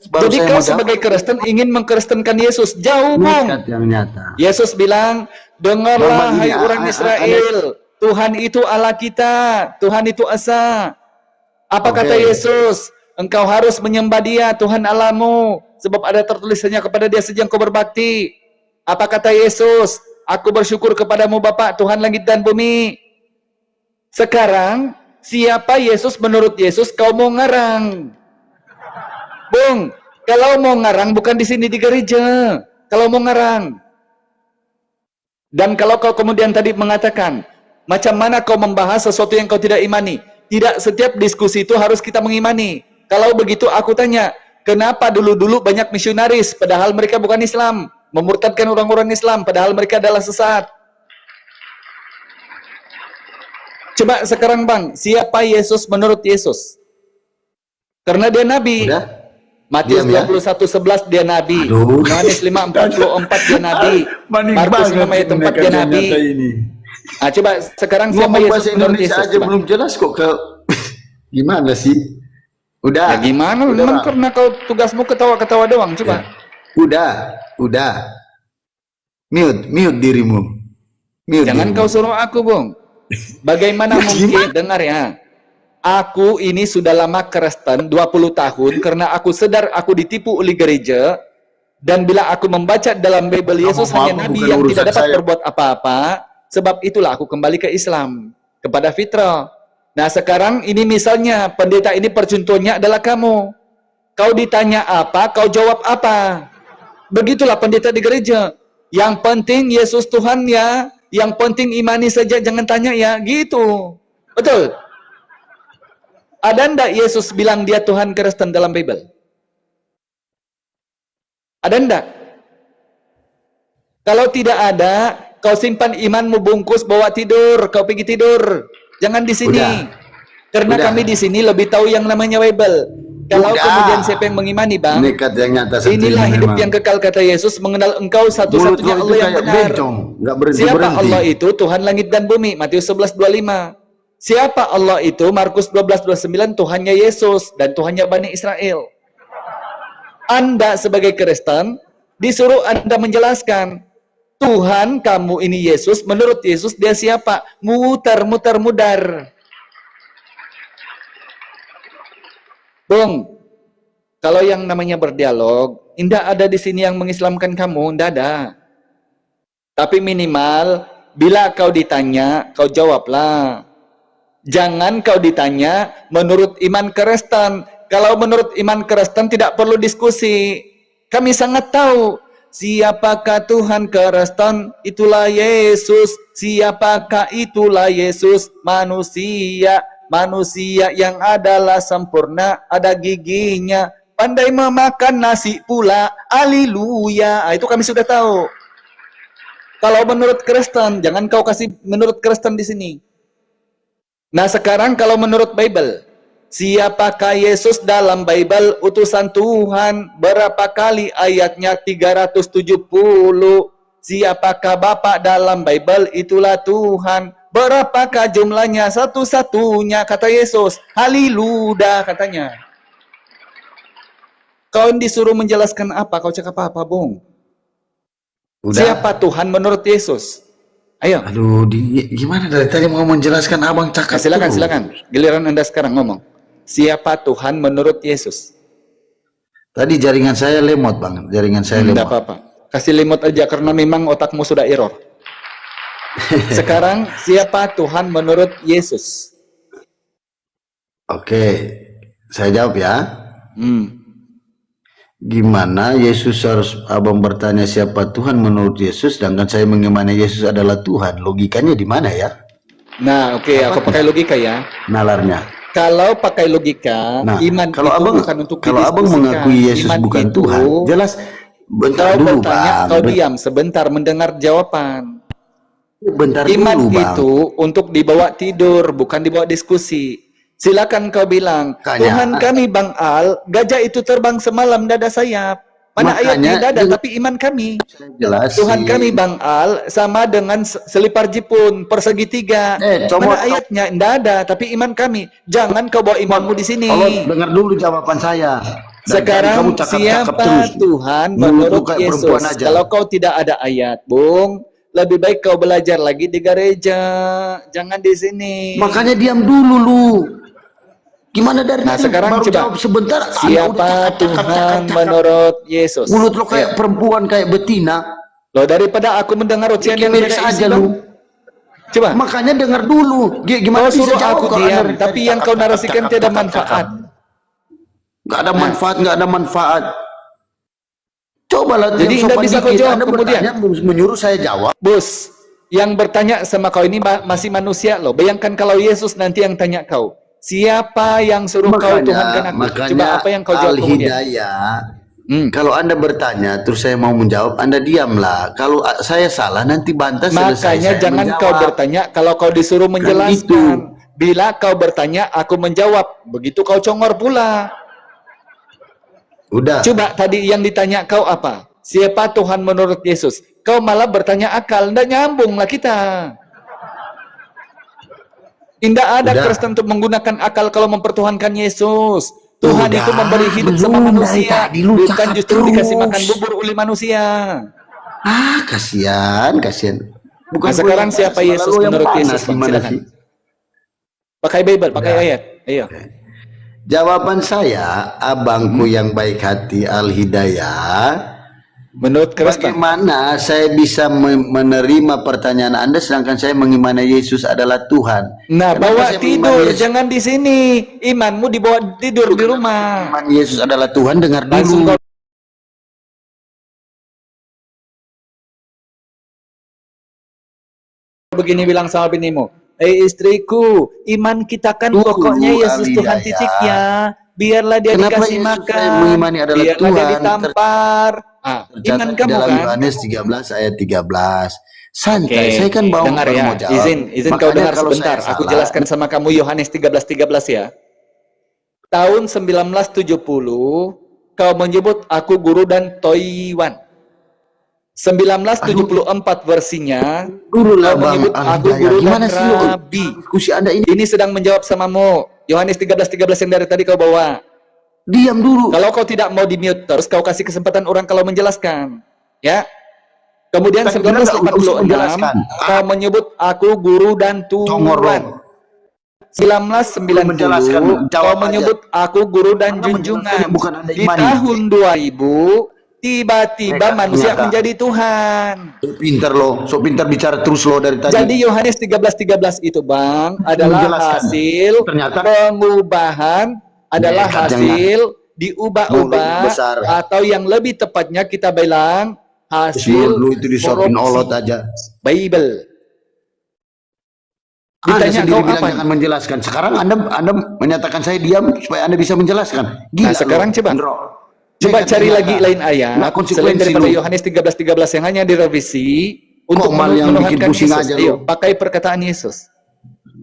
Baru Jadi saya kau mau jawab. sebagai Kristen ingin mengkristenkan Yesus. Jauh, Bung. Nekat yang nyata. Yesus bilang, dengarlah Bang, hai ini, orang Israel, Tuhan itu Allah kita, Tuhan itu Esa. Apa Oke. kata Yesus? Engkau harus menyembah dia, Tuhan Allahmu, sebab ada tertulisannya kepada dia saja engkau berbakti. Apa kata Yesus? Aku bersyukur kepadamu Bapa, Tuhan langit dan bumi. Sekarang, siapa Yesus menurut Yesus kau mau ngarang? Bung, kalau mau ngarang bukan di sini di gereja. Kalau mau ngarang. Dan kalau kau kemudian tadi mengatakan, macam mana kau membahas sesuatu yang kau tidak imani? Tidak setiap diskusi itu harus kita mengimani. Kalau begitu aku tanya, kenapa dulu-dulu banyak misionaris padahal mereka bukan Islam, memurtadkan orang-orang Islam padahal mereka adalah sesat? Coba sekarang Bang, siapa Yesus menurut Yesus? Karena dia nabi. Udah? Matius Diam ya? 21:11 dia nabi. Aduh. Yohanes 5:44 dia nabi. Maning Markus banget 5 ayat 4 dia nekat yang nabi. nyata ini. Nah, coba sekarang siapa Ngomong Yesus bahasa menurut Indonesia Yesus? aja Coba. belum jelas kok ke gimana sih? Udah. Ya gimana? Udah, Memang Bang. karena kau tugasmu ketawa-ketawa doang. Coba. Ya. Udah. Mute dirimu. Mute Jangan dirimu. kau suruh aku, Bung. Bagaimana mungkin? Dengar ya. Aku ini sudah lama Kristen 20 tahun karena aku sadar aku ditipu oleh gereja, dan bila aku membaca dalam Bible Yesus Kamu hanya apa, nabi bukan yang urusan tidak dapat saya. berbuat apa-apa, sebab itulah aku kembali ke Islam, kepada fitrah. Nah, sekarang ini misalnya pendeta ini percontohnya adalah kamu. Kau ditanya apa, kau jawab apa. Begitulah pendeta di gereja. Yang penting Yesus Tuhan ya, yang penting imani saja, jangan tanya ya, gitu. Betul? Ada ndak Yesus bilang dia Tuhan Kristen dalam Bible? Ada ndak? Kalau tidak ada, kau simpan imanmu, bungkus, bawa tidur, kau pergi tidur. Jangan di sini. Udah. Karena Udah. kami di sini lebih tahu yang namanya Bible. Kalau Udah. kemudian siapa yang mengimani, Bang? Nekat yang nyata satu Inilah ini hidup memang. yang kekal, kata Yesus, mengenal engkau Mulut satu-satunya lo itu Allah yang kayak benar. bencong, nggak berhenti Siapa berhenti. Allah itu? Tuhan langit dan bumi. Matius 11:25. Siapa Allah itu? Markus 12:29. Tuhannya Yesus dan Tuhannya Bani Israel. Anda sebagai Kristen disuruh Anda menjelaskan, Tuhan kamu ini Yesus, menurut Yesus dia siapa? Mutar-mutar mudar. Bung, kalau yang namanya berdialog, tidak ada di sini yang mengislamkan kamu, tidak ada. Tapi minimal, bila kau ditanya, kau jawablah. Jangan kau ditanya menurut iman Kristen. Kalau menurut iman Kristen tidak perlu diskusi. Kami sangat tahu siapakah Tuhan Kristen, itulah Yesus. Siapakah itulah Yesus? Manusia. Manusia yang adalah sempurna, ada giginya, pandai memakan nasi pula. Haleluya. Itu kami sudah tahu. Kalau menurut Kristen, jangan kau kasih menurut Kristen di sini. Nah, sekarang kalau menurut Bible, siapakah Yesus dalam Bible? Utusan Tuhan. Berapa kali ayatnya? 370. Siapakah Bapa dalam Bible? Itulah Tuhan. Berapakah jumlahnya? Satu-satunya, kata Yesus. Haleluya, katanya. Kau disuruh menjelaskan apa? Kau cakap apa, Bung? Udah. Siapa Tuhan menurut Yesus? Ayo. Aduh, gimana dari tadi mau menjelaskan abang cakap Silakan, terus. silakan. Giliran Anda sekarang ngomong. Siapa Tuhan menurut Yesus? Tadi jaringan saya lemot bang, jaringan saya Tidak lemot. apa-apa. Kasih limut aja karena memang otakmu sudah error. Sekarang siapa Tuhan menurut Yesus? Oke, saya jawab ya. Hmm. Gimana Yesus harus abang bertanya siapa Tuhan menurut Yesus, sedangkan saya mengimani Yesus adalah Tuhan? Logikanya di mana ya? Nah, oke, aku pakai logika ya. Nalarnya. Kalau pakai logika, Nah, iman kalau itu abang bukan untuk kalau abang didiskusikan. mengakui Yesus Iman bukan itu, Tuhan, jelas bentar kau dulu bertanya, bang. kau diam sebentar mendengar jawaban. Bentar Iman dulu bang. itu untuk dibawa tidur, bukan dibawa diskusi. Silakan kau bilang, Makanya- Tuhan kami Bang Al, gajah itu terbang semalam dada sayap. Mana Makanya ayatnya tidak ada, dengan- tapi iman kami. Jelas. Tuhan kami Bang Al sama dengan selipar jipun persegi tiga. Comot, Mana ayatnya? Tidak ada, tapi iman kami. Jangan kau bawa imanmu di sini. Kalau dengar dulu jawaban saya. Dan Sekarang kamu cakap-cakap siapa terus. Tuhan Mulut lu menurut kayak Yesus? perempuan aja. Kalau kau tidak ada ayat, Bung, lebih baik kau belajar lagi di gereja. Jangan di sini. Makanya diam dulu lu. Gimana dari Nah, tadi sekarang baru coba. jawab sebentar, Anda udah Siapa Tuhan menurut Yesus? Mulut lu kayak Ayo. perempuan, kayak betina. Loh, daripada aku mendengar ocehan Bikin yang miris tidak aja isi, lu. Bang. Coba. Makanya dengar dulu. Gimana Kau bisa suruh jawab aku kalau diam, Anda dari tapi tadi yang kau narasikan tidak ada manfaat. Nggak ada manfaat, nggak ada manfaat. Cobalah Jadi yang Anda sopan bisa kau dikit. jawab Anda kemudian. bertanya, menyuruh saya jawab. Bos, yang bertanya sama kau ini masih manusia loh. Bayangkan kalau Yesus nanti yang tanya kau. Siapa yang suruh kau Tuhankan aku? Coba apa yang kau jawab kemudian? Al-Hidayah. Kalau Anda bertanya, terus saya mau menjawab, Anda diamlah. Kalau saya salah, nanti bantah selesai. Makanya saya jangan menjawab. kau bertanya kalau kau disuruh menjelaskan. gitu. Bila kau bertanya, aku menjawab. Begitu kau congor pula. Udah. Coba tadi yang ditanya kau apa? Siapa Tuhan menurut Yesus? Kau malah bertanya akal. Nggak nyambung lah kita. Tidak ada Udah. Kristen untuk menggunakan akal kalau mempertuhankan Yesus. Tuhan Udah, itu memberi hidup sama belum, manusia. dari tadi lu Bukan cakap justru dikasih terus. makan bubur oleh manusia. Kasihan. Bukan Nah, sekarang gua yang siapa panas, Yesus malah lu yang menurut panas. Yesus, Bang? Gimana Silakan. sih? Pakai Bible, pakai ayat. Ayo. Jawaban saya, abangku yang baik hati Al-Hidayah, Menurut Kristen. bagaimana saya bisa menerima pertanyaan Anda sedangkan saya mengimani Yesus adalah Tuhan? Nah, Kenapa bawa saya tidur, mengimani Yesus- jangan di sini. Imanmu dibawa tidur di rumah. mengimani Yesus adalah Tuhan, dengar Langsung dulu. kau begini bilang sama binimu. Istriku, iman kita kan Tunggu, pokoknya Yesus Tuhan Al-Hidayah. titiknya. Biarlah dia Kenapa dikasih Yesus makan. saya mengimani adalah Biarlah dia Tuhan? ditampar. Iman Tercatat kamu dalam kan? Yohanes 13 ayat 13. Santai, Oke, saya kan dengar ya. mau jawab. Izin kau Makanya dengar kalau sebentar. saya Aku salah, jelaskan sama kamu Yohanes 13:13 ya. Tahun 1970 kau menyebut aku guru dan Toiwan. 1974 versinya dulu lah kau Bang menyebut aku Al-Hidayah. guru Gimana dan sih lu? rabi. Diskusi Anda ini Ini sedang menjawab samamu. Yohanes 13:13 yang dari tadi kau bawa. diam dulu. Kalau kau tidak mau di-mute terus kau kasih kesempatan orang kalau menjelaskan. Ya. Kemudian Kan kita nggak usah 1986 menjelaskan. kau menyebut aku guru dan Congor lo. Tuhan. 1990 menjelaskan, kau jawab aja. menyebut aku guru dan Anda junjungan. menjelaskan, bukan Anda Di imani. tahun 2000 tiba-tiba Mereka manusia ternyata. menjadi Tuhan. So pintar bicara terus lo dari tadi. Jadi Yohanes 13:13 itu Bang adalah Menjelaskan. hasil Ternyata. pengubahan adalah Nekat, hasil diubah-ubah Mulut besar. atau yang lebih tepatnya kita bilang hasil Lu itu disuapin korupsi. olot aja. Bible. Anda Ditanya sendiri kau bilang apa? jangan menjelaskan. Sekarang Anda menyatakan saya diam supaya Anda bisa menjelaskan. Gila Nah, sekarang lo, coba. Ndro. Coba Saya cari ternyata lagi lain ayat nggak selain konsekuensi daripada lu. Yohanes 13:13 yang hanya direvisi untuk mal yang bikin menuhankan pusing Yesus. aja Ayo, lu. pakai perkataan Yesus.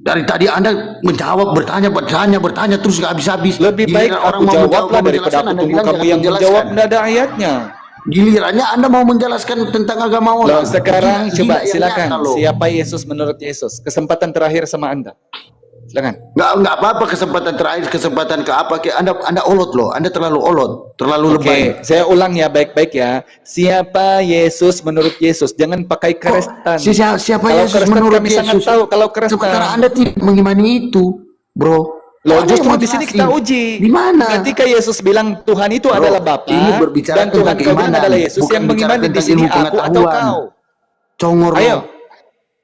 Dari tadi Anda menjawab, bertanya terus nggak habis-habis. Lebih baik Giliran aku jawablah daripada menjelaskan, aku Anda tunggu bilang kamu jangan yang menjelaskan. menjawab. Tidak ada ayatnya. Gilirannya Anda mau menjelaskan tentang agama Loh, orang. sekarang Gila coba yang silakan. nyata lo. Siapa Yesus menurut Yesus? Kesempatan terakhir sama Anda. Silakan. Nggak apa-apa, kesempatan terakhir, kesempatan ke apa? Anda olot loh, Anda terlalu olot, terlalu lebay. Oke, saya ulang ya baik-baik ya. Siapa Yesus menurut Yesus? Jangan pakai Kristen. Siapa Kalau Yesus Kristen menurut kami Yesus? sangat tahu kalau Kristen. Sementara Anda tidak mengimani itu, bro. Loh, Anda justru yang mau di sini jelasin. kita uji. Di mana? Ketika Yesus bilang Tuhan itu Bro, adalah Bapa ini berbicara dan Tuhan tentang kau bilang keimanan, adalah Yesus, bukan yang bicara mengimani di tentang sini ilmu aku atau pengetahuan. kau? Congor Ayo. lo.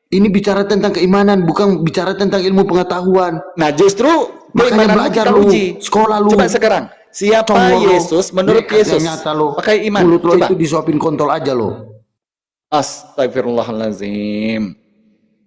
Ini bicara tentang keimanan, bukan bicara tentang ilmu pengetahuan. Nah, justru Makanya keimananmu belajar kita lu, uji. sekolah lu. Coba sekarang, siapa Congor lo. Yesus menurut Nekat Yesus? yang nyata lo. Pakai iman. Mulut lo Coba. itu disuapin kontol aja lo. Astagfirullahalazim.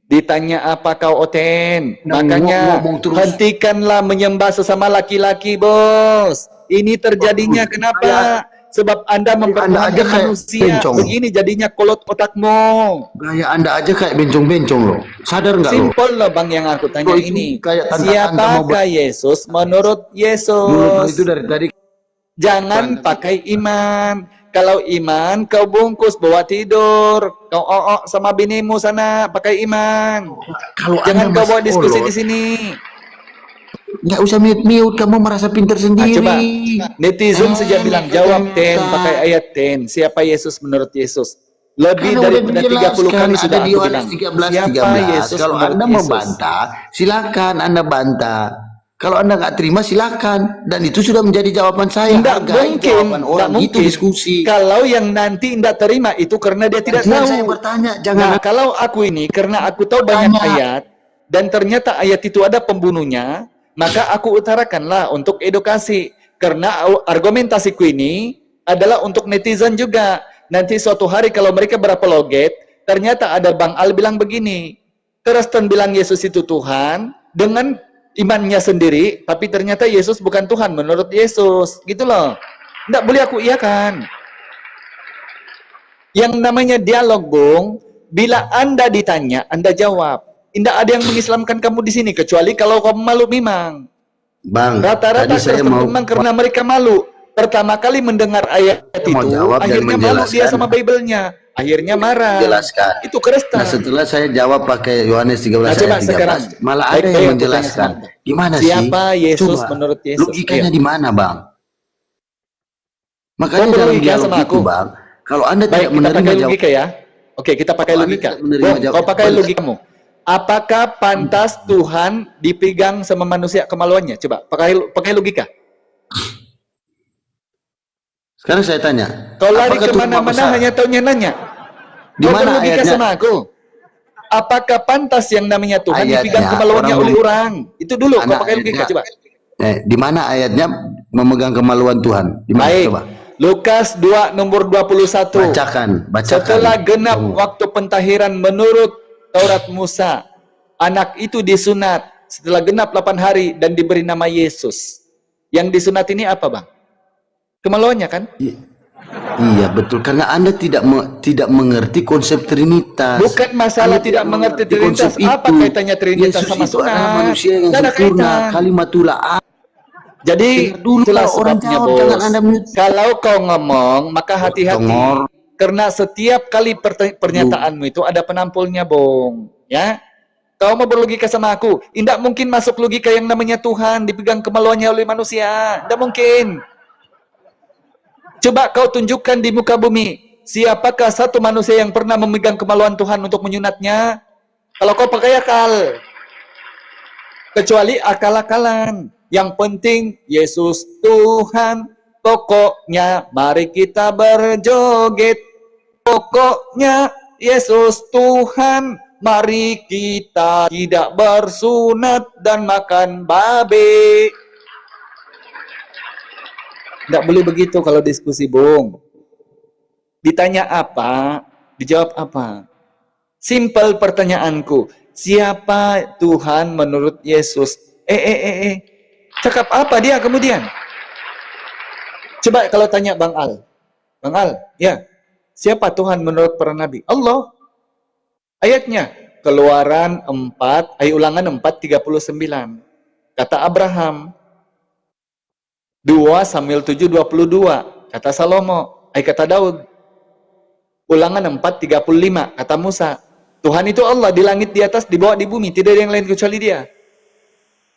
Ditanya apa kau Oten? Nah, Makanya ngomong terus. hentikanlah menyembah sesama laki-laki, bos. Ini terjadinya kenapa? Sebab Anda Anda mempertuhankan aja kayak manusia. bencong. Begini jadinya kolot otakmu. Gaya Anda aja kayak bencong-bencong lo. Sadar nggak lo? Simpel loh Bang yang aku tanya Lo itu ini. kayak tanda-tanda mau Siapakah Yesus menurut Menurut lo Yesus? itu dari tadi. Jangan pakai iman. Kalau iman, kau bungkus bawa tidur. Kau sama binimu sana pakai iman. Kalau Jangan Anda kau masih bawa diskusi olot, di sini. nggak usah mute-mute, kamu merasa pintar Nah, sendiri. coba netizen saja bilang jawab Ten ternyata. pakai ayat 10. Siapa Yesus menurut Yesus? Lebih Kan udah daripada 30 kali dijelaskan, sudah ada di aku Yohanes bilang. Siapa 13. Yesus Kalau menurut Anda Yesus? membantah, silakan Anda bantah. Kalau Anda nggak terima, silakan. Dan itu sudah menjadi jawaban saya. Tidak Hargai mungkin, jawaban tidak orang. Itu mungkin. diskusi. Kalau yang nanti tidak terima itu karena dia tidak Jangan tahu. saya bertanya, jangan. Nah, kalau aku ini karena aku tahu banyak ayat dan ternyata ayat itu ada pembunuhnya, maka aku utarakanlah untuk edukasi. Karena argumentasiku ini adalah untuk netizen juga. Nanti suatu hari kalau mereka berapologet, ternyata ada Bang Al bilang begini, Kristen bilang Yesus itu Tuhan dengan imannya sendiri, tapi ternyata Yesus bukan Tuhan menurut Yesus. Gitu loh. Nggak boleh aku iyakan. Yang namanya dialog, Bung, bila Anda ditanya, Anda jawab. Tidak ada yang mengislamkan kamu di sini, kecuali kalau kamu malu memang. Bang, Rata-rata tadi saya Kristen mau memang karena mereka malu. Pertama kali mendengar ayat itu, mau jawab dan akhirnya malu dia menjelaskan. sama Bible-nya. Akhirnya marah. Jelaskan. Itu Kristen. Nah, setelah saya jawab pakai Yohanes 13 Nah, coba ayat 13, sekarang, malah baik-baik ada yang aku menjelaskan. tanya sama Gimana siapa sih? Yesus Coba, menurut Yesus? logikanya Iya. di mana, Bang? Makanya Kau dalam berlogika dialog sama itu, aku? Bang, kalau Anda Baik, tidak kita menerima pakai jawaban, logika ya. Oke, kita pakai Kalau Anda logika. tidak menerima Bung, kau jawaban, pakai logikamu. Apakah pantas Tuhan dipegang sama manusia kemaluannya? Coba, pakai logika. sekarang saya tanya, Kau lari apakah Tuhan Maha kemana-mana Besar? hanya taunya nanya. Di Kau mana berlogika ayatnya? sama aku. Apakah pantas yang namanya Tuhan Ayatnya, dipegang kemaluannya orang oleh orang? Itu dulu, kau Anak pakai logika, ayatnya, coba. di mana ayatnya memegang kemaluan Tuhan? Di mana? Baik, Coba. Lukas 2 nomor 21. Bacakan. Setelah genap Kamu. waktu pentahiran menurut Taurat Musa, anak itu disunat setelah genap 8 hari dan diberi nama Yesus. Yang disunat ini apa, Bang? Kemaluannya kan? Iya betul, karena Anda tidak mengerti konsep Trinitas. Bukan masalah Anda tidak mengerti Trinitas. konsep Apa itu. kaitannya Trinitas Yesus sama itu adalah sunat? manusia yang Nggak ada sempurna. kaitan. Kalimatullah. Jadi Dengar dulu itulah kalau orang sebabnya, jawab, Bos. jangan Anda mute. Kalau kau ngomong, maka hati-hati. Tongor. Karena setiap kali pernyataanmu itu ada penampulnya, Bung. Ya, kau mau berlogika sama aku? Tidak mungkin masuk logika yang namanya Tuhan dipegang kemaluannya oleh manusia. Tidak mungkin. Coba kau tunjukkan di muka bumi, siapakah satu manusia yang pernah memegang kemaluan Tuhan untuk menyunatnya? Kalau kau pakai akal. Kecuali akal-akalan. Yang penting Yesus Tuhan. Pokoknya mari kita berjoget. Pokoknya Yesus Tuhan. Mari kita tidak bersunat dan makan babi. Tidak boleh begitu kalau diskusi, Bung. Ditanya apa, dijawab apa. Simpel pertanyaanku. Siapa Tuhan menurut Yesus? Cakap apa dia kemudian? Coba kalau tanya Bang Al. Bang Al, ya. Siapa Tuhan menurut para nabi? Allah. Ayatnya. Keluaran 4, Ulangan 4:39. Kata Abraham. 2 Samuel 7:22. Kata Salomo. Kata Daud. Ulangan 4:35. Kata Musa. Tuhan itu Allah di langit, di atas, di bawah, di bumi. Tidak ada yang lain kecuali dia.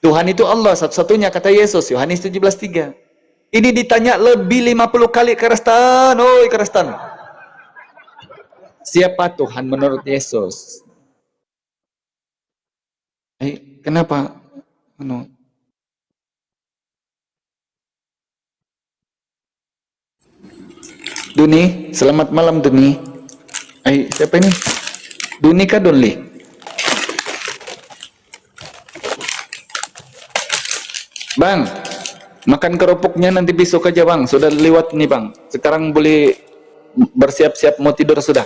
Tuhan itu Allah satu-satunya, kata Yesus, Yohanes 17:3. Ini ditanya lebih 50 kali Kerestan, oi Kerestan. Siapa Tuhan menurut Yesus? Kenapa? Duni, selamat malam Duni. Siapa ini? Duni kah Donli? Bang, makan kerupuknya nanti besok aja bang. Sudah lewat nih bang. Sekarang boleh bersiap-siap mau tidur sudah.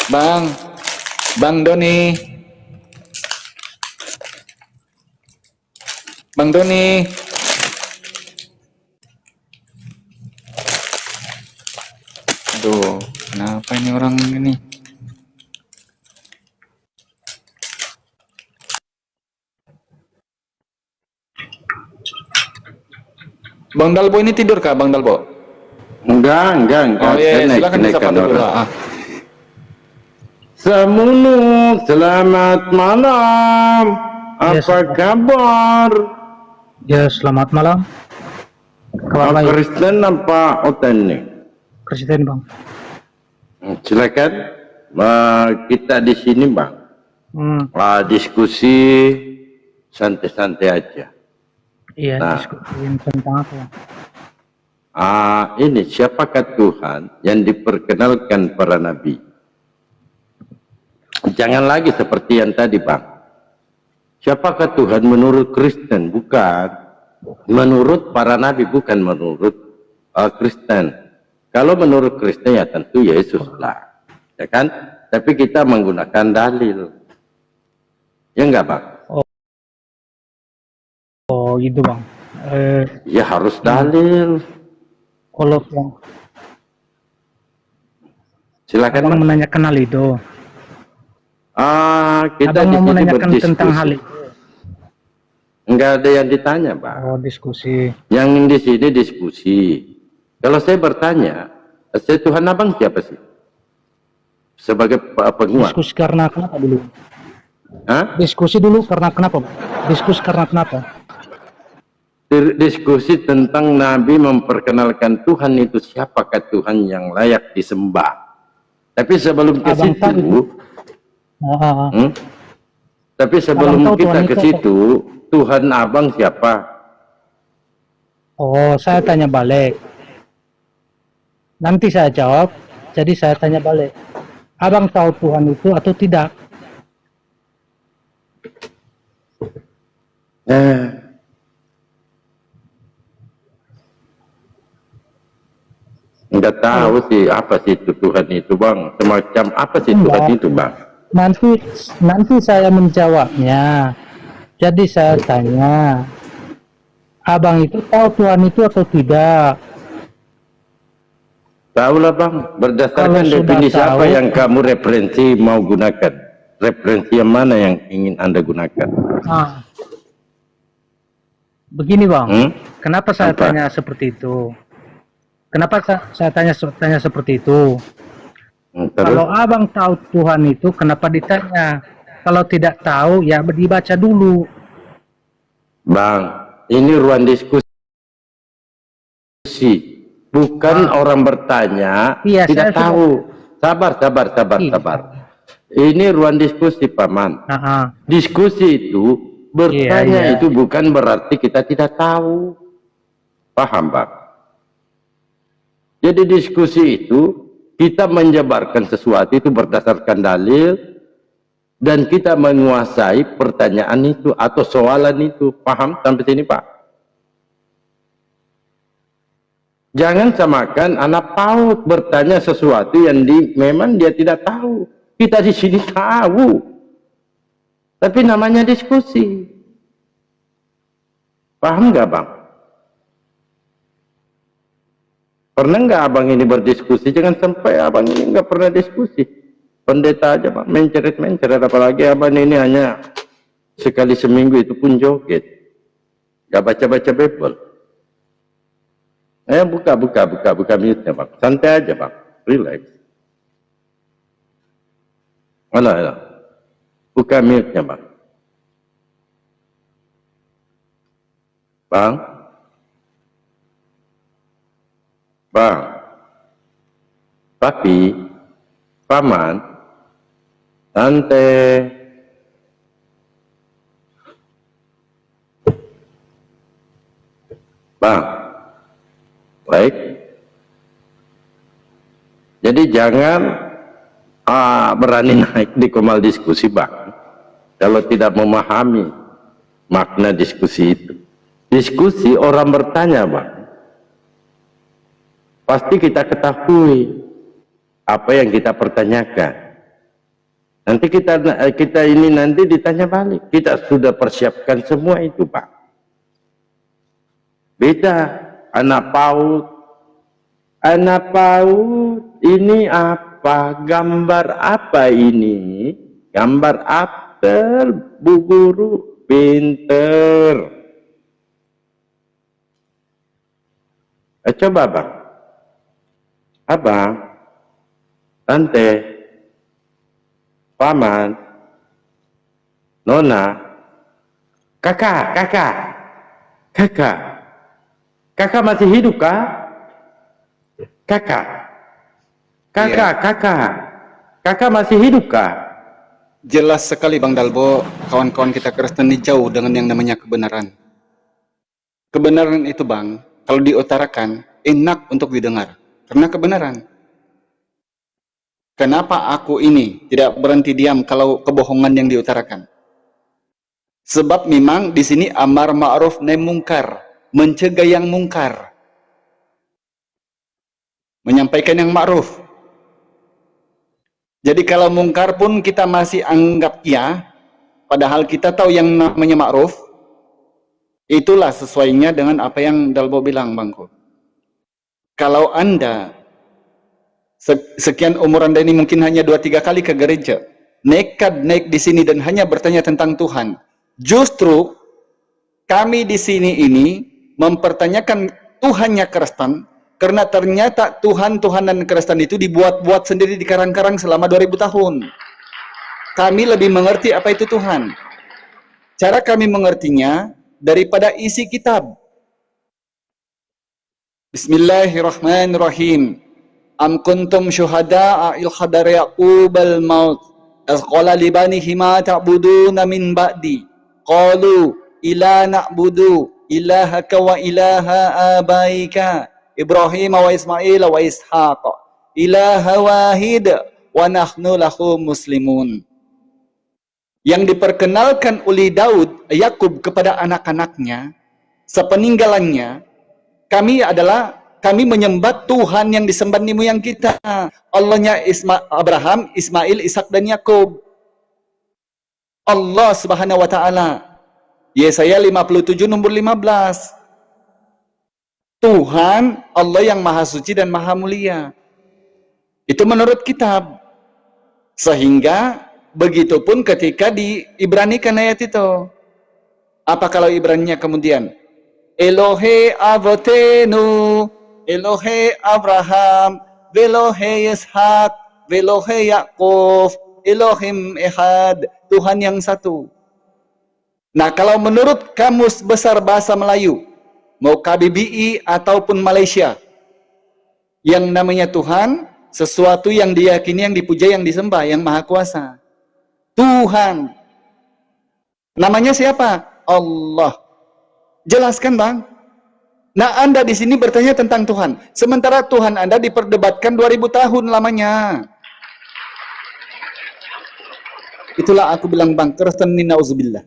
Bang, Bang Doni. Bang Doni. Aduh, kenapa ini orang ini? Bang Dalbo ini tidur kah, Bang Dalbo? Enggak. Oh iya, silakan disapa dulu. Samunu, selamat malam. Apa kabar? Ya, selamat malam. Kabar baik. Kristen apa Oten nih? Kristen, Bang. Silakan. Kita di sini, Bang. Diskusi santai-santai aja. Iya, Nah. diskusiin tentang apa? Ini siapakah Tuhan yang diperkenalkan para nabi? Jangan lagi seperti yang tadi, Bang. Siapakah Tuhan menurut Kristen? Bukan. Menurut para nabi, bukan menurut Kristen. Kalau menurut Kristen ya tentu Yesus lah. Ya kan? Tapi kita menggunakan dalil. Ya enggak, Bang? Oh, gitu, Bang. Ya harus dalil. Kalau yang Silakan, Abang Bang. menanyakan hal itu. Kita Abang di mau sini menanyakan berdiskusi. tentang hal itu. Enggak ada yang ditanya, Bang. Oh, diskusi. Yang di sini diskusi. Kalau saya bertanya, saya Tuhan Abang siapa sih? Sebagai penguat. Diskusi karena kenapa dulu? Hah? Diskusi dulu karena kenapa, Bang? Diskusi karena kenapa? Diskusi tentang Nabi memperkenalkan Tuhan itu siapakah Tuhan yang layak disembah. Tapi sebelum ke Abang tahu situ, tapi sebelum Abang tahu kita Tuhan ke itu situ, Tuhan Abang siapa? Oh, saya tanya balik. Nanti saya jawab, jadi saya tanya balik. Abang tahu Tuhan itu atau tidak? Enggak tahu sih apa sih itu Tuhan itu, Bang. Semacam apa sih Tuhan itu, Bang? Nanti saya menjawabnya. Jadi saya tanya, Abang itu tahu Tuhan itu atau tidak? Tahu lah, Bang. Berdasarkan Kalau sudah definisi apa tahu, yang kamu referensi mau gunakan? Referensi yang mana yang ingin Anda gunakan? Begini, Bang. Kenapa saya Apa? tanya seperti itu? Kenapa saya tanya seperti itu? Terus? Kalau Abang tahu Tuhan itu, kenapa ditanya? Kalau tidak tahu, ya dibaca dulu. Bang, ini ruang diskusi. Bukan orang bertanya, Iya, tidak saya tahu. Sabar. Iya. Ini ruang diskusi, Paman. Diskusi itu, bertanya Iya. itu bukan berarti kita tidak tahu. Paham, Bang? Jadi diskusi itu, kita menjabarkan sesuatu itu berdasarkan dalil, dan kita menguasai pertanyaan itu atau soalan itu. Paham sampai sini, Pak? Jangan samakan anak PAUD bertanya sesuatu yang memang dia tidak tahu. Kita di sini tahu. Tapi namanya diskusi. Paham nggak, Bang? Pernah nggak Abang ini berdiskusi? Jangan sampai Abang ini nggak pernah diskusi. Pendeta aja, Bang, menceret, apalagi Abang ini hanya sekali seminggu itu pun joget. Nggak baca-baca Bible. Buka mute-nya, Bang. Santai aja, Bang. Relax. Halo. Buka mute-nya, Bang. Bang. Bang. Papi, Paman, Tante. Bang. Baik. Jadi jangan berani naik di komal diskusi, Bang, kalau tidak memahami makna diskusi itu. Diskusi orang bertanya, Bang, pasti kita ketahui apa yang kita pertanyakan. Nanti kita ini nanti ditanya balik. Kita sudah persiapkan semua itu, Pak. Beda anak PAUD. Anak PAUD ini apa? Gambar apa ini? Gambar apel, Bu Guru, pinter. Coba, Bang. Abang, Tante, Paman, Nona, Kakak masih hidup kah? Kakak masih hidup kah? Jelas sekali Bang Dalbo, kawan-kawan kita Kristen ini jauh dengan yang namanya kebenaran. Kebenaran itu, Bang, kalau diutarakan enak untuk didengar karena kebenaran. Kenapa aku ini tidak berhenti diam kalau kebohongan yang diutarakan? Sebab memang di sini amar ma'ruf nahi mungkar, mencegah yang mungkar, menyampaikan yang ma'ruf. Jadi kalau mungkar pun kita masih anggap iya, padahal kita tahu yang namanya ma'ruf. Itulah sesuainya dengan apa yang Dalbo bilang, Bangku. Kalau Anda sekian umur Anda ini mungkin hanya 2-3 kali ke gereja, nekat naik di sini dan hanya bertanya tentang Tuhan. Justru kami di sini ini mempertanyakan Tuhannya Kristen, karena ternyata Tuhan-Tuhanan Kristen itu dibuat-buat sendiri di karang-karang selama 2000 tahun. Kami lebih mengerti apa itu Tuhan. Cara kami mengertinya daripada isi kitab. Bismillahirrahmanirrahim. Am kuntum syuhada'a il khadar yaqubal maut az qala li banihi ma ta'buduna min ba'di qalu ila na'budu ilahaka wa ilaha abaika Ibrahim wa Ismail wa Ishaq ilaha wahid wa nahnu lahu muslimun. Yang diperkenalkan oleh Daud Yakub kepada anak-anaknya sepeninggalannya, kami menyembah Tuhan yang disembah nenek moyang kita, Allahnya Abraham, Ismail, Ishak dan Yakub. Allah Subhanahu wa taala. Yesaya 57 nomor 15. Tuhan Allah yang maha suci dan maha mulia. Itu menurut kitab. Sehingga begitupun ketika diibranikan ayat itu. Apa kalau Ibraninya kemudian? Elohe avotenu, Elohe Abraham, Velohe Ishak, Velohe Yakov, Elohim Ehad, Tuhan yang satu. Nah, kalau menurut Kamus Besar Bahasa Melayu, mau KBBI ataupun Malaysia, yang namanya Tuhan, sesuatu yang diyakini, yang dipuja, yang disembah, yang maha kuasa. Tuhan. Namanya siapa? Allah. Jelaskan, Bang. Nah, Anda di sini bertanya tentang Tuhan. Sementara Tuhan Anda diperdebatkan 2000 tahun lamanya. Itulah aku bilang, Bang, Kristen ini nauzubillah.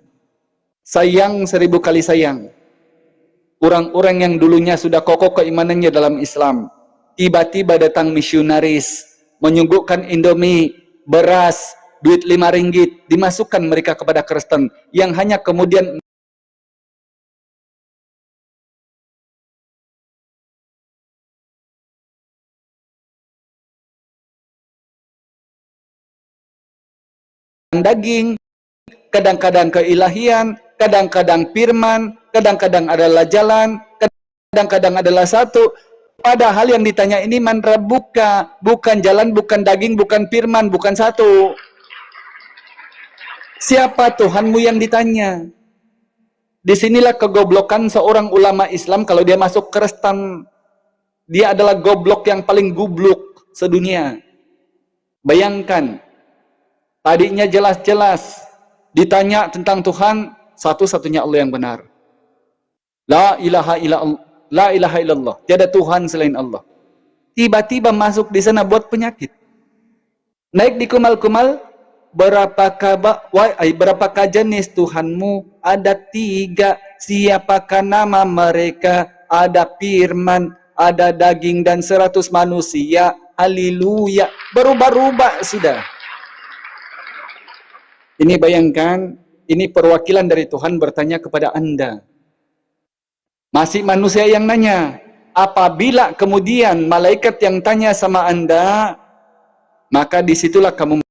Sayang 1000 kali sayang. Orang-orang yang dulunya sudah kokoh keimanannya dalam Islam, tiba-tiba datang misionaris, menyuguhkan Indomie, beras, duit 5 ringgit, dimasukkan mereka kepada Kristen, yang hanya kemudian daging, kadang-kadang keilahian, kadang-kadang firman, kadang-kadang adalah jalan, kadang-kadang adalah satu. Padahal yang ditanya ini man rabbuka, bukan jalan, bukan daging, bukan firman, bukan satu. Siapa Tuhanmu yang ditanya? Disinilah kegoblokan seorang ulama Islam kalau dia masuk Kristen. Dia adalah goblok yang paling gubluk sedunia. Bayangkan, tadinya jelas-jelas ditanya tentang Tuhan, satu-satunya Allah yang benar. La ilaha illallah, la ilaha illallah. Tiada Tuhan selain Allah. Tiba-tiba masuk di sana buat penyakit. Naik di kumal-kumal, berapakah jenis Tuhanmu? Ada 3. Siapakah nama mereka? Ada firman, ada daging dan 100 manusia. Haleluya. Berubah-ubah sudah. Ini bayangkan, ini perwakilan dari Tuhan bertanya kepada Anda. Masih manusia yang nanya. Apabila kemudian malaikat yang tanya sama Anda, maka disitulah kamu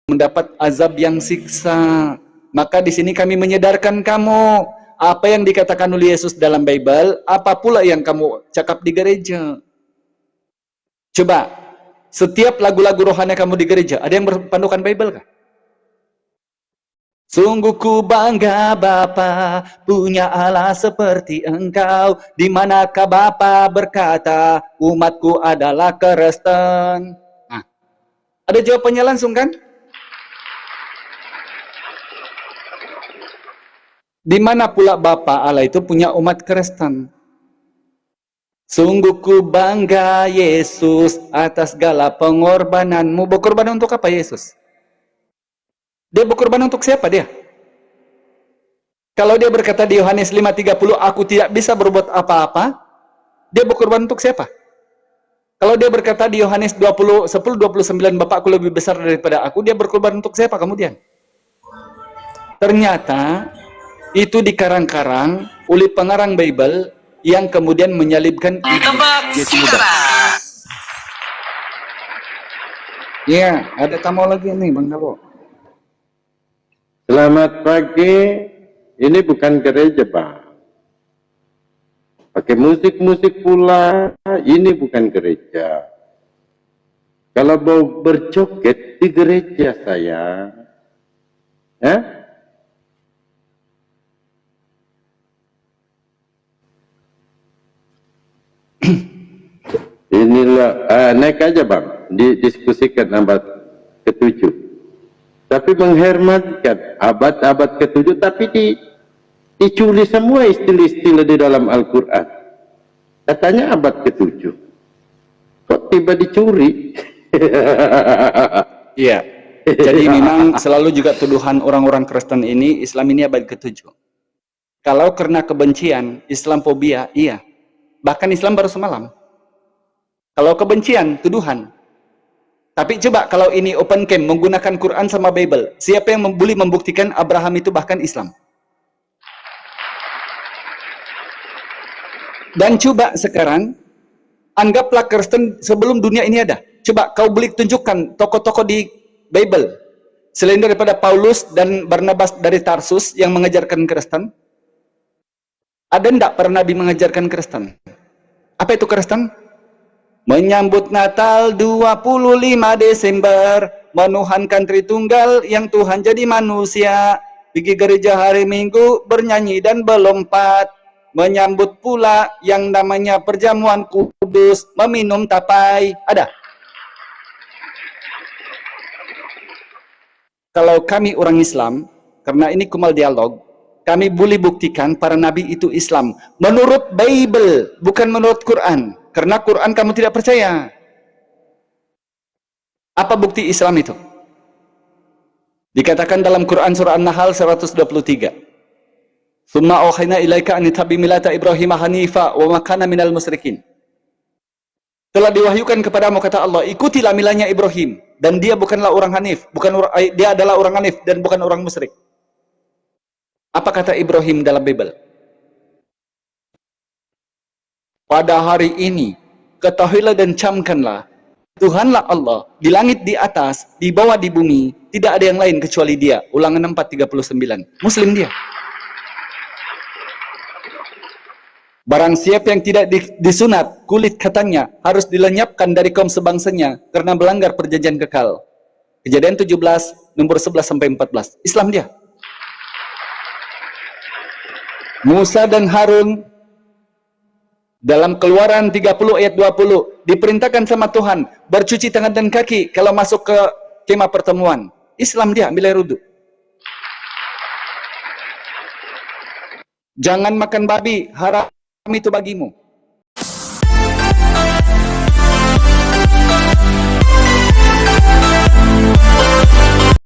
mendapat azab yang siksa. Maka di sini kami menyadarkan kamu, apa yang dikatakan oleh Yesus dalam Bible, apa pula yang kamu cakap di gereja. Coba, setiap lagu-lagu rohani kamu di gereja, ada yang berpandukan Bible kah? Sungguh ku bangga Bapa punya Allah seperti Engkau. Di manakah Bapa berkata umatku adalah Kristen? Nah, ada jawabannya langsung kan? Di mana pula Bapa Allah itu punya umat Kristen? Sungguh ku bangga Yesus atas segala pengorbananmu. Berkorban untuk apa Yesus? Dia berkorban untuk siapa dia? Kalau dia berkata di Yohanes 5:30, aku tidak bisa berbuat apa-apa, dia berkorban untuk siapa? Kalau dia berkata di Yohanes 10:29, Bapakku lebih besar daripada aku, dia berkorban untuk siapa kemudian? Ternyata itu dikarang-karang oleh pengarang Bible yang kemudian menyalibkan Yesus. Ya, ada tamu lagi nih Bang Dabo. Selamat pagi. Ini bukan gereja, Bang. Pakai musik-musik pula. Ini bukan gereja. Kalau mau berjoget di gereja saya, ya? Inilah naik aja, Bang. Didiskusikan abad ke-7. Tapi menghormatkan abad-abad ke-7, tapi dicuri semua istilah-istilah di dalam Al-Quran. Katanya abad ke-7. Kok tiba dicuri? Iya. Jadi memang selalu juga tuduhan orang-orang Kristen ini, Islam ini abad ke-7. Kalau karena kebencian, Islamfobia, iya. Bahkan Islam baru semalam. Kalau kebencian, tuduhan. Tapi coba kalau ini open camp menggunakan Quran sama Bible, siapa yang boleh membuktikan Abraham itu bahkan Islam? Dan coba sekarang, anggaplah Kristen sebelum dunia ini ada. Coba kau boleh tunjukkan tokoh-tokoh di Bible, selain daripada Paulus dan Barnabas dari Tarsus yang mengajarkan Kristen, ada enggak para nabi mengajarkan Kristen? Apa itu Kristen? Menyambut Natal 25 Desember, menuhankan Tritunggal yang Tuhan jadi manusia, pergi gereja hari Minggu, bernyanyi dan berlompat, menyambut pula yang namanya perjamuan kudus, meminum tapai. Ada? Kalau kami orang Islam, karena ini kumal dialog, kami boleh buktikan para nabi itu Islam menurut Bible, bukan menurut Quran. Karena Quran kamu tidak percaya. Apa bukti Islam itu? Dikatakan dalam Quran surah An-Nahl 123. Tsumma auhayna ilaika an tattabi millata Ibrahim hanifa wa ma kana minal musyrikin. Telah diwahyukan kepadamu kata Allah, ikutilah milahnya Ibrahim dan dia bukanlah orang Hanif, dia adalah orang Hanif dan bukan orang musyrik. Apa kata Ibrahim dalam Bible? Pada hari ini, ketahuilah dan camkanlah, Tuhanlah Allah, di langit di atas, di bawah di bumi, tidak ada yang lain kecuali dia. Ulangan 4:39. Muslim dia. Barang siapa yang tidak disunat, kulit katanya harus dilenyapkan dari kaum sebangsanya, karena melanggar perjanjian kekal. Kejadian 17 nomor 11 sampai 14. Islam dia. Musa dan Harun dalam Keluaran 30 ayat 20 diperintahkan sama Tuhan bercuci tangan dan kaki kalau masuk ke kemah pertemuan. Islam dia, ambil air wudhu. Jangan makan babi, haram itu bagimu.